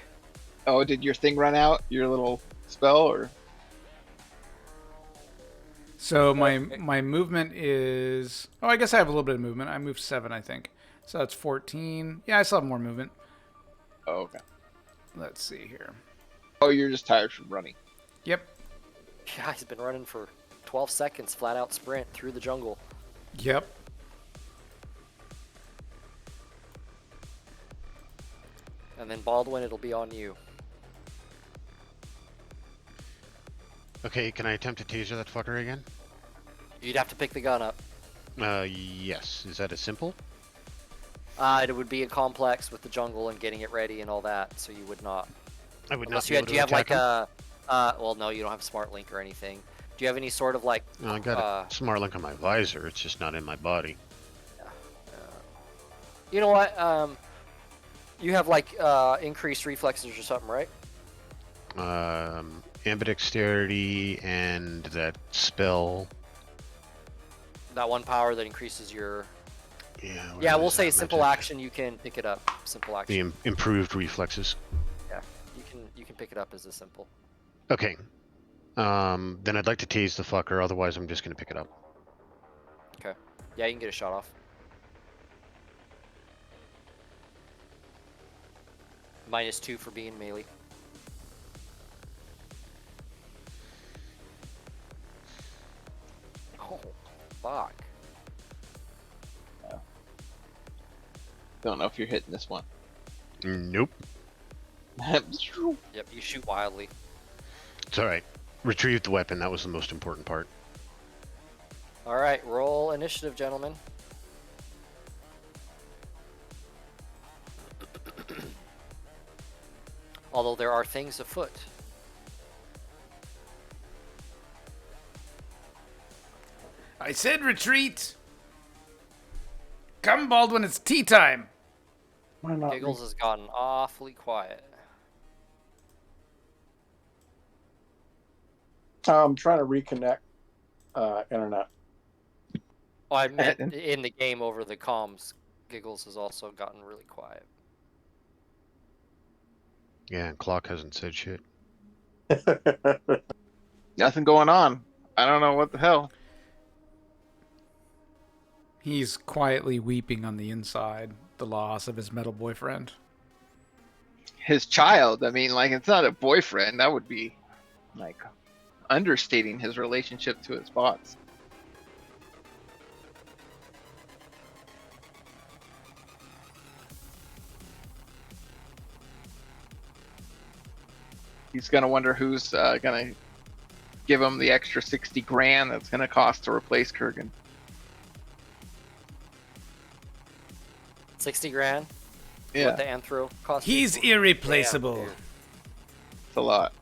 Oh, did your thing run out? Your little spell, or? So my movement is... Oh, I guess I have a little bit of movement. I moved 7, I think. So that's 14. Yeah, I still have more movement. Oh, okay. Let's see here. Oh, you're just tired from running. Yep. Yeah, he's been running for 12 seconds, flat out sprint through the jungle. Yep. And then Baldwin, it'll be on you. Okay, can I attempt to taser that fucker again? You'd have to pick the gun up. Yes. Is that a simple? It would be a complex with the jungle and getting it ready and all that, so you would not. I would Unless not be able do to you have like attack him. well, no, you don't have smart link or anything. Do you have any sort of like? No, I got a smart link on my visor. It's just not in my body. You know what? You have like increased reflexes or something, right? Ambidexterity and that spell. That one power that increases your. Yeah. Yeah, where we'll is say that simple magic? action. You can pick it up. Simple The action. improved reflexes. Yeah, you can pick it up as a simple. Okay. Then I'd like to tase the fucker. Otherwise, I'm just gonna pick it up. Okay. Yeah, you can get a shot off. -2 for being melee. Oh, fuck. Don't know if you're hitting this one. Nope. Yep, you shoot wildly. It's all right. Retrieved the weapon. That was the most important part. All right, roll initiative, gentlemen. Although there are things afoot. I said retreat. Come, Baldwin, it's tea time. Why not? Giggles has gotten awfully quiet. I'm trying to reconnect internet. Oh, I meant in the game over the comms. Giggles has also gotten really quiet. Yeah, and Clock hasn't said shit. Nothing going on. I don't know what the hell. He's quietly weeping on the inside, the loss of his metal boyfriend. His child. I mean, like, it's not a boyfriend. That would be like understating his relationship to his bots. He's gonna wonder who's gonna give him the extra 60 grand that's gonna cost to replace Kurgan. 60 grand? Yeah, What the Anthro cost? you? He's irreplaceable. Damn, dude. it's a lot.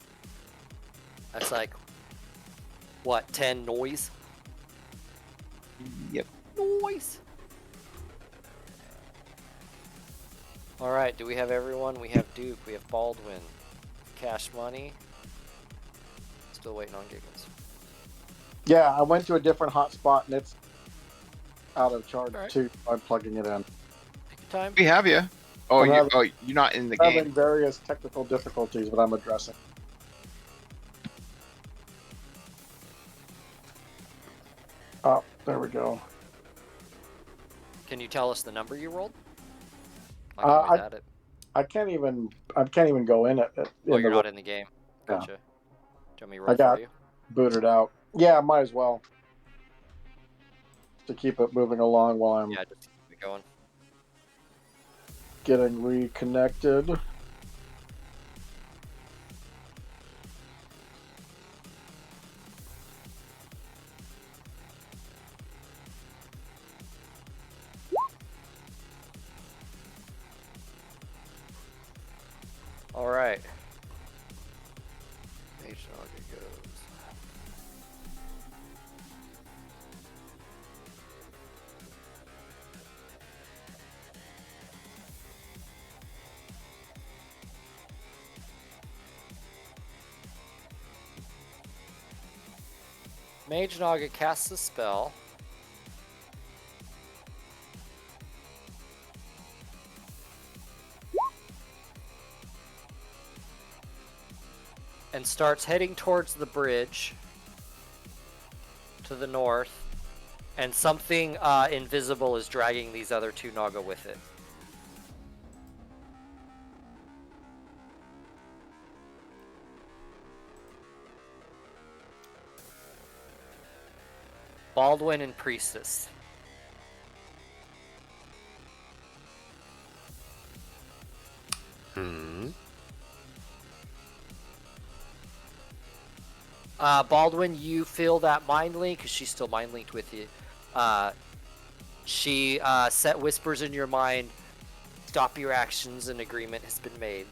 That's like, what, 10 noise? Yep. Noise! Alright, do we have everyone? We have Duke, we have Baldwin. Cash money. Still waiting on Giggles. Yeah, I went to a different hotspot and it's out of charge Alright. too. I'm plugging it in. Take your time. We have you. Oh, I'm you're not in the Having game. various technical difficulties, but I'm addressing. Oh, there we go. Can you tell us the number you rolled? I Uh, can always add it. I can't even go in it. Oh, you're not in the game. Gotcha. Do you want me to roll I got- for you? Booted out. Yeah, might as well. To keep it moving along while I'm Yeah, just keep it going. getting reconnected. Alright. Mage Naga goes. Mage Naga casts a spell. And starts heading towards the bridge to the north. And something invisible is dragging these other two Naga with it. Baldwin and Priestess. Baldwin, you feel that mind link because she's still mind linked with you. She set whispers in your mind. Stop your actions. An agreement has been made.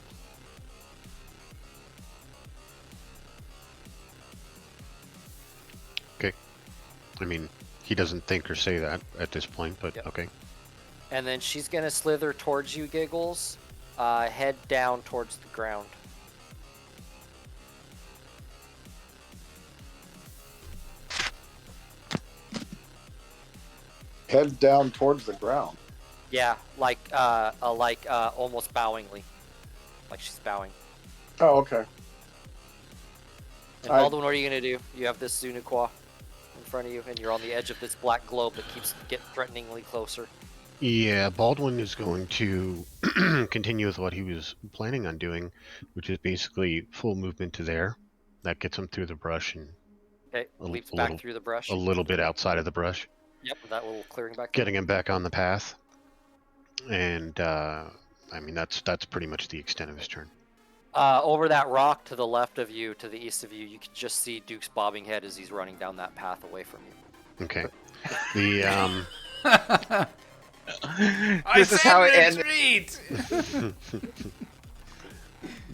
Okay. I mean, he doesn't think or say that at this point, but Yep. okay. And then she's gonna slither towards you, Giggles. Head down towards the ground. Head down towards the ground. Yeah, like almost bowingly, like she's bowing. Oh, okay. And Baldwin, what are you gonna do? You have this Zunukwa in front of you, and you're on the edge of this black globe that keeps getting threateningly closer. Yeah, Baldwin is going to continue with what he was planning on doing, which is basically full movement to there. That gets him through the brush and Okay, A leaps little- back through the brush. a little bit outside of the brush, Yep, that little clearing back. getting him back on the path. And I mean, that's pretty much the extent of his turn. Over that rock to the left of you, to the east of you, you can just see Duke's bobbing head as he's running down that path away from you. Okay. The This is how it ends. Retreat!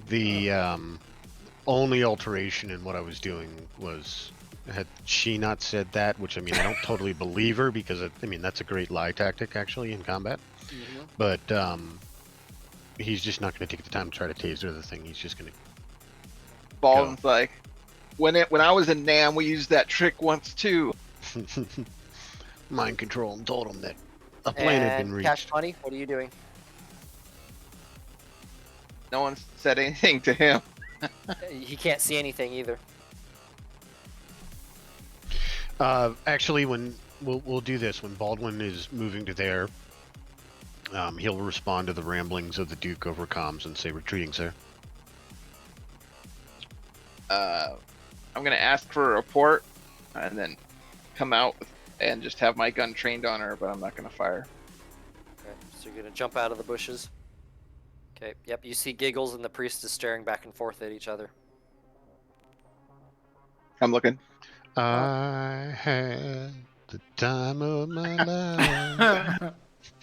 the only alteration in what I was doing was, had she not said that, which I mean, I don't totally believe her because I mean that's a great lie tactic actually in combat. But he's just not going to take the time to try to taser the thing. He's just going to. Baldwin's like, when I was in Nam, we used that trick once too. Mind control and told him that a plan had been And reached. Cash Money, what are you doing? No one said anything to him. He can't see anything either. Actually, when we'll do this, when Baldwin is moving to there, he'll respond to the ramblings of the Duke over comms and say, "Retreating, sir." I'm gonna ask for a report, and then come out and just have my gun trained on her, but I'm not gonna fire. Okay, so you're gonna jump out of the bushes. Okay, yep, you see Giggles and the priestess staring back and forth at each other. I'm looking. I had the time of my life.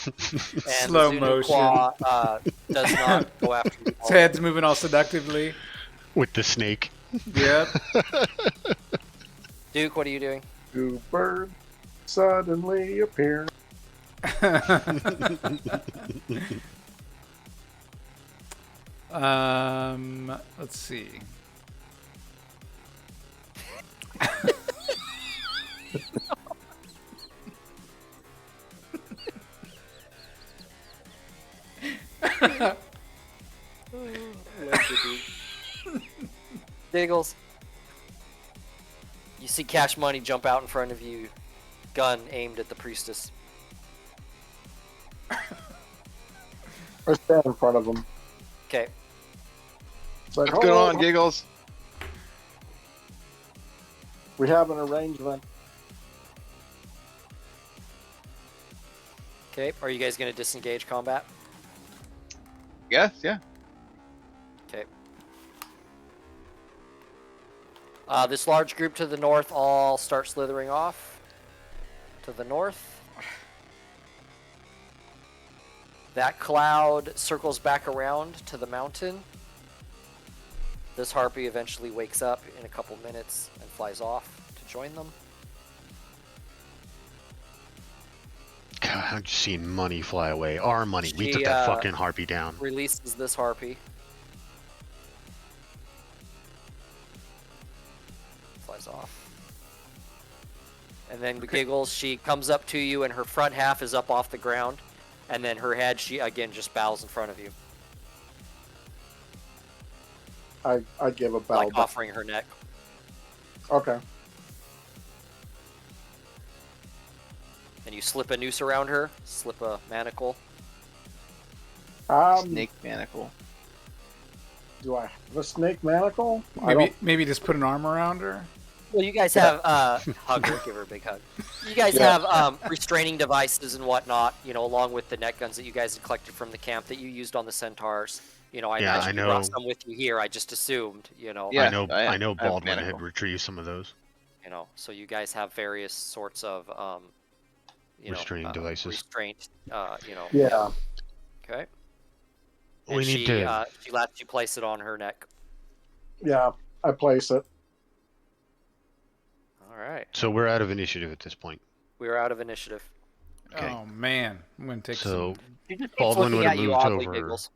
And Slow the motion. Zunukwa, does not go after you. His head's moving all seductively. With the snake. Yep. Duke, what are you doing? Two birds suddenly appear. Let's see. Giggles. You see Cash Money jump out in front of you, gun aimed at the priestess. I stand in front of them. Okay, It's like, What's going "Oh, on, Giggles? we have an arrangement." okay. Are you guys gonna disengage combat? Yes, yeah. Okay. This large group to the north all start slithering off. To the north. That cloud circles back around to the mountain. This harpy eventually wakes up in a couple minutes and flies off to join them. God, I'm just seeing money fly away. Our money. We She, took that fucking harpy down. Releases this harpy. Flies off. And then Giggles, she comes up to you and her front half is up off the ground. And then her head, she again just bows in front of you. I give a bow Like back. offering her neck. Okay. And you slip a noose around her, slip a manacle. Snake manacle. Do I have a snake manacle? I don't. Maybe just put an arm around her. Well, you guys have hug her, give her a big hug. You guys have restraining devices and whatnot, you know, along with the net guns that you guys had collected from the camp that you used on the centaurs. You know, I Yeah, imagine I you brought know. some with you here. I just assumed, you know. Yeah, I know I have Baldwin mana had coal. retrieved some of those You know, so you guys have various sorts of, you know, restraining devices. restraint. You know. Yeah. Okay. We And need to. she lets you place it on her neck. Yeah. I place it. All right. So we're out of initiative at this point. We're out of initiative. Okay. Oh man, I'm gonna take So She just keeps Baldwin looking would have at you moved oddly, over. Giggles.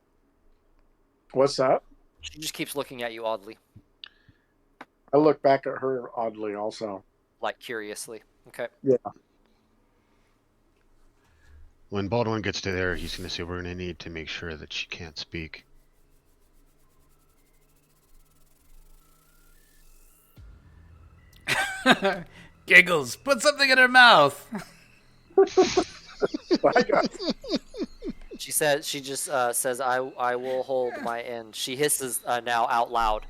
What's that? She just keeps looking at you oddly, I look back at her oddly also. like curiously. Okay. Yeah. When Baldwin gets to there, he's going to say we're going to need to make sure that she can't speak. Giggles, put something in her mouth. I got She says she just says I will hold my end. She hisses now out loud,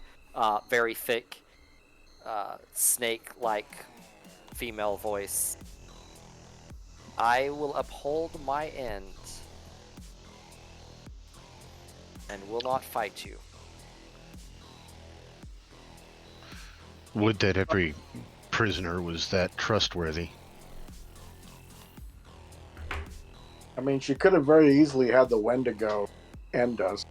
very thick, snake-like female voice. I will uphold my end and will not fight you. Would that every prisoner was that trustworthy. I mean, she could have very easily had the Wendigo end us,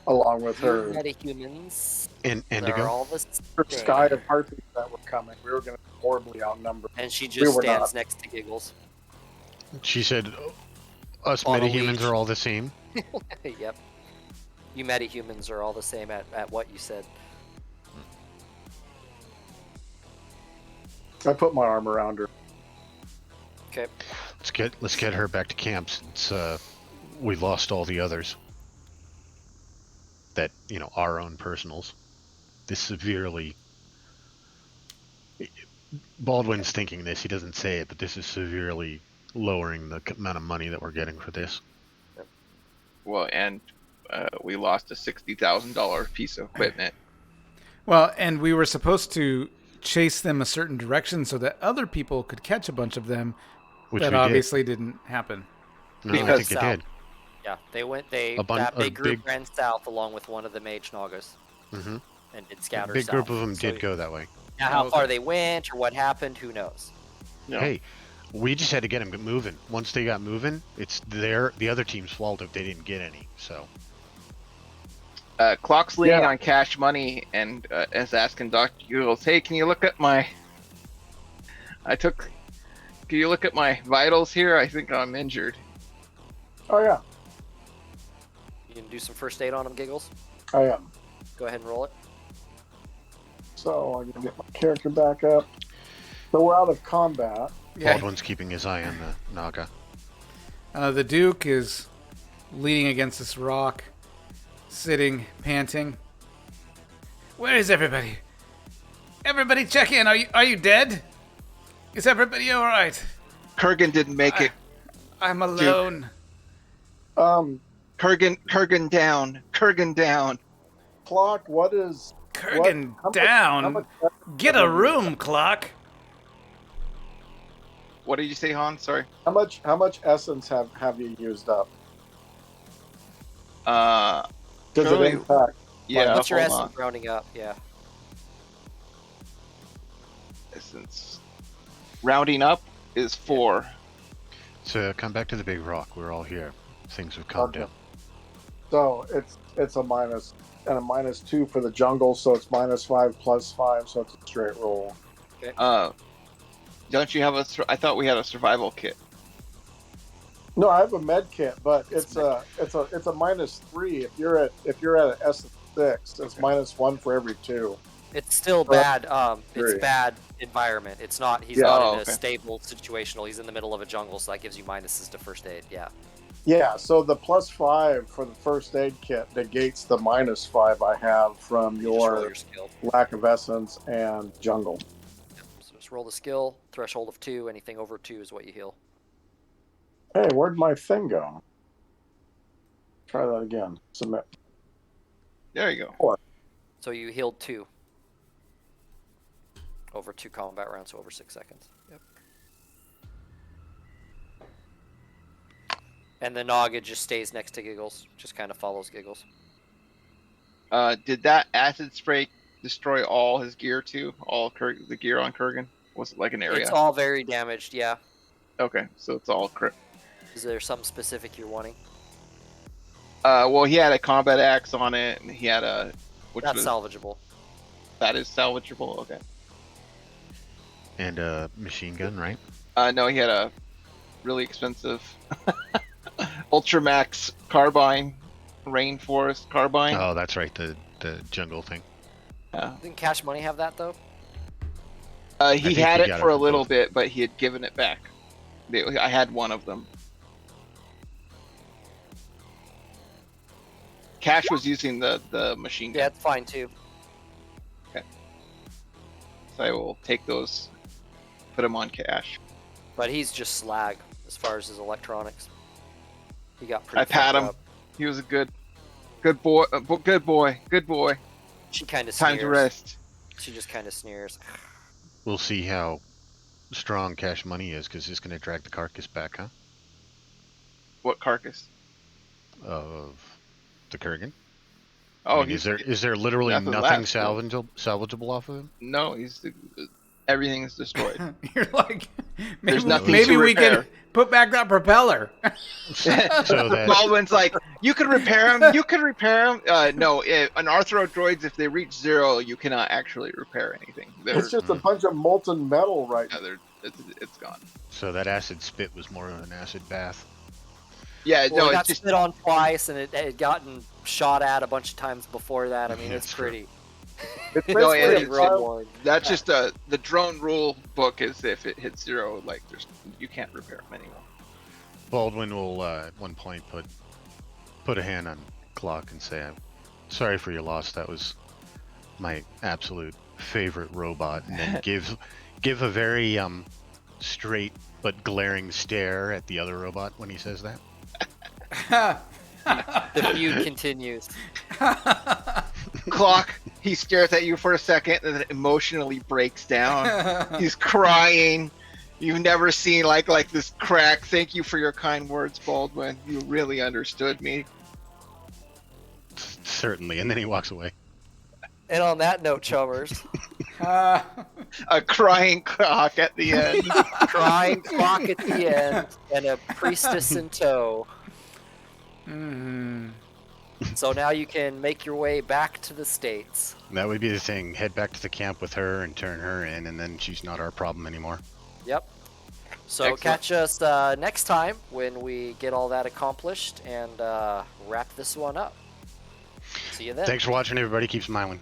along with her Metahumans. And They're Indigo? all the her same. sky of harpies that were coming. We were going to be horribly outnumbered. And she We just were stands not. next to Giggles. She said, us On a metahumans leash. are all the same. Yep. You metahumans are all the same at what you said. I put my arm around her. Okay. Let's get her back to camp since we lost all the others. That, you know, our own personals. This severely... Baldwin's thinking this, he doesn't say it, but this is severely lowering the amount of money that we're getting for this. Well, and we lost a $60,000 piece of equipment. Well, and we were supposed to chase them a certain direction so that other people could catch a bunch of them. Which that we obviously didn't happen. did. No, I Because think it south. did. Yeah, they went. That a big group big- ran south along with one of the mage nagas Mm-hmm. and did A scatter big south. group of them So did go that way. now, how Oh, far okay. they went or what happened, who knows? No. Hey, we just had to get them moving. Once they got moving, it's the other team's fault if they didn't get any. So Clock's leaning Yeah. on cash money and is asking Dr. Giggles, hey, can you look at my... Can you look at my vitals here? I think I'm injured. Oh, yeah. You can do some first aid on them, Giggles. I am. Go ahead and roll it. So I'm going to get my character back up. So we're out of combat. Yeah. Baldwin's keeping his eye on the Naga. The Duke is leaning against this rock, sitting, panting. Where is everybody? Everybody check in. Are you dead? Is everybody all right? Kurgan didn't make it. I'm alone. Kurgan down. Kurgan down. Clock, what is... Kurgan how much- down. how much- Get a room, Clock. What did you say, Han? Sorry. How much essence have you used up? Does Currently- it impact? Yeah, What's your hold essence on. rounding up? Yeah. Essence. Rounding up is 4. So come back to the big rock. We're all here. Things have calmed Okay. down. So it's a minus and a -2 for the jungle, so it's -5 +5, so it's a straight roll. Don't you have I thought we had a survival kit. No, I have a med kit, but It's it's a -3. If you're at an S6, it's -1 for every 2. It's still Right. bad. It's Agree. bad environment. It's not. He's Yeah. not Oh, in a okay. stable situational. He's in the middle of a jungle, so that gives you minuses to first aid. Yeah. Yeah, so the +5 for the first aid kit negates the -5 I have from You just roll your your skill. lack of essence and jungle. So just roll the skill. Threshold of 2. Anything over 2 is what you heal. Hey, where'd my thing go? Try that again. Submit. There you go. So you healed 2. Over 2 combat rounds, so over 6 seconds. Yep. And the Naga just stays next to Giggles, just kind of follows Giggles. Did that acid spray destroy all his gear too? All the gear on Kurgan? Was it like an area? It's all very damaged, yeah. Okay, so it's all crit. Is there something specific you're wanting? Well, he had a combat axe on it, and he had a. That's salvageable. That is salvageable. Okay. And a machine gun, right? No, he had a really expensive Ultramax carbine, rainforest carbine. Oh, that's right, the jungle thing. Didn't Cash Money have that though? He had it for a little bit, but he had given it back. I had one of them. Cash was using the machine gun. Yeah, it's fine too. Okay. So I will take those, put them on Cash. But he's just slag as far as his electronics. He got pretty. I pat him. Up. He was a good boy. Good boy. She kind of Time to rest. She just kind of sneers. We'll see how strong Cash Money is, because it's going to drag the carcass back, huh? What carcass? Of the Kurgan. Oh, I mean, is there literally nothing salvageable off of him? No, everything is destroyed. You're like, There's nothing maybe to we repair. can put back that propeller. So that Baldwin's like, you can repair them. You can repair them. No, an Arthro droids, if they reach 0, you cannot actually repair anything. It's just a bunch of molten metal right now. It's gone. So that acid spit was more of an acid bath. Yeah, Well, no, it got it's just spit on twice, and it had gotten shot at a bunch of times before that. I mean, Yeah, it's it's true. pretty. It's No, basically it's a real pile- boring. that's just the drone rule book is if it hits 0, like you can't repair them anymore. Baldwin will at one point put a hand on Clock and say, "I'm sorry for your loss. That was my absolute favorite robot," and then give a very straight but glaring stare at the other robot when he says that. The feud continues. Clock, he stares at you for a second and then emotionally breaks down. He's crying. You've never seen like this crack. Thank you for your kind words, Baldwin. You really understood me. Certainly, and then he walks away. And on that note, Chummers, A crying Clock at the end. crying Clock at the end, and a priestess in tow. Mhm. So now you can make your way back to the States. That would be the thing. Head back to the camp with her and turn her in, and then she's not our problem anymore. Yep. So Excellent. catch us next time when we get all that accomplished and wrap this one up. See you then. Thanks for watching, everybody. Keep smiling.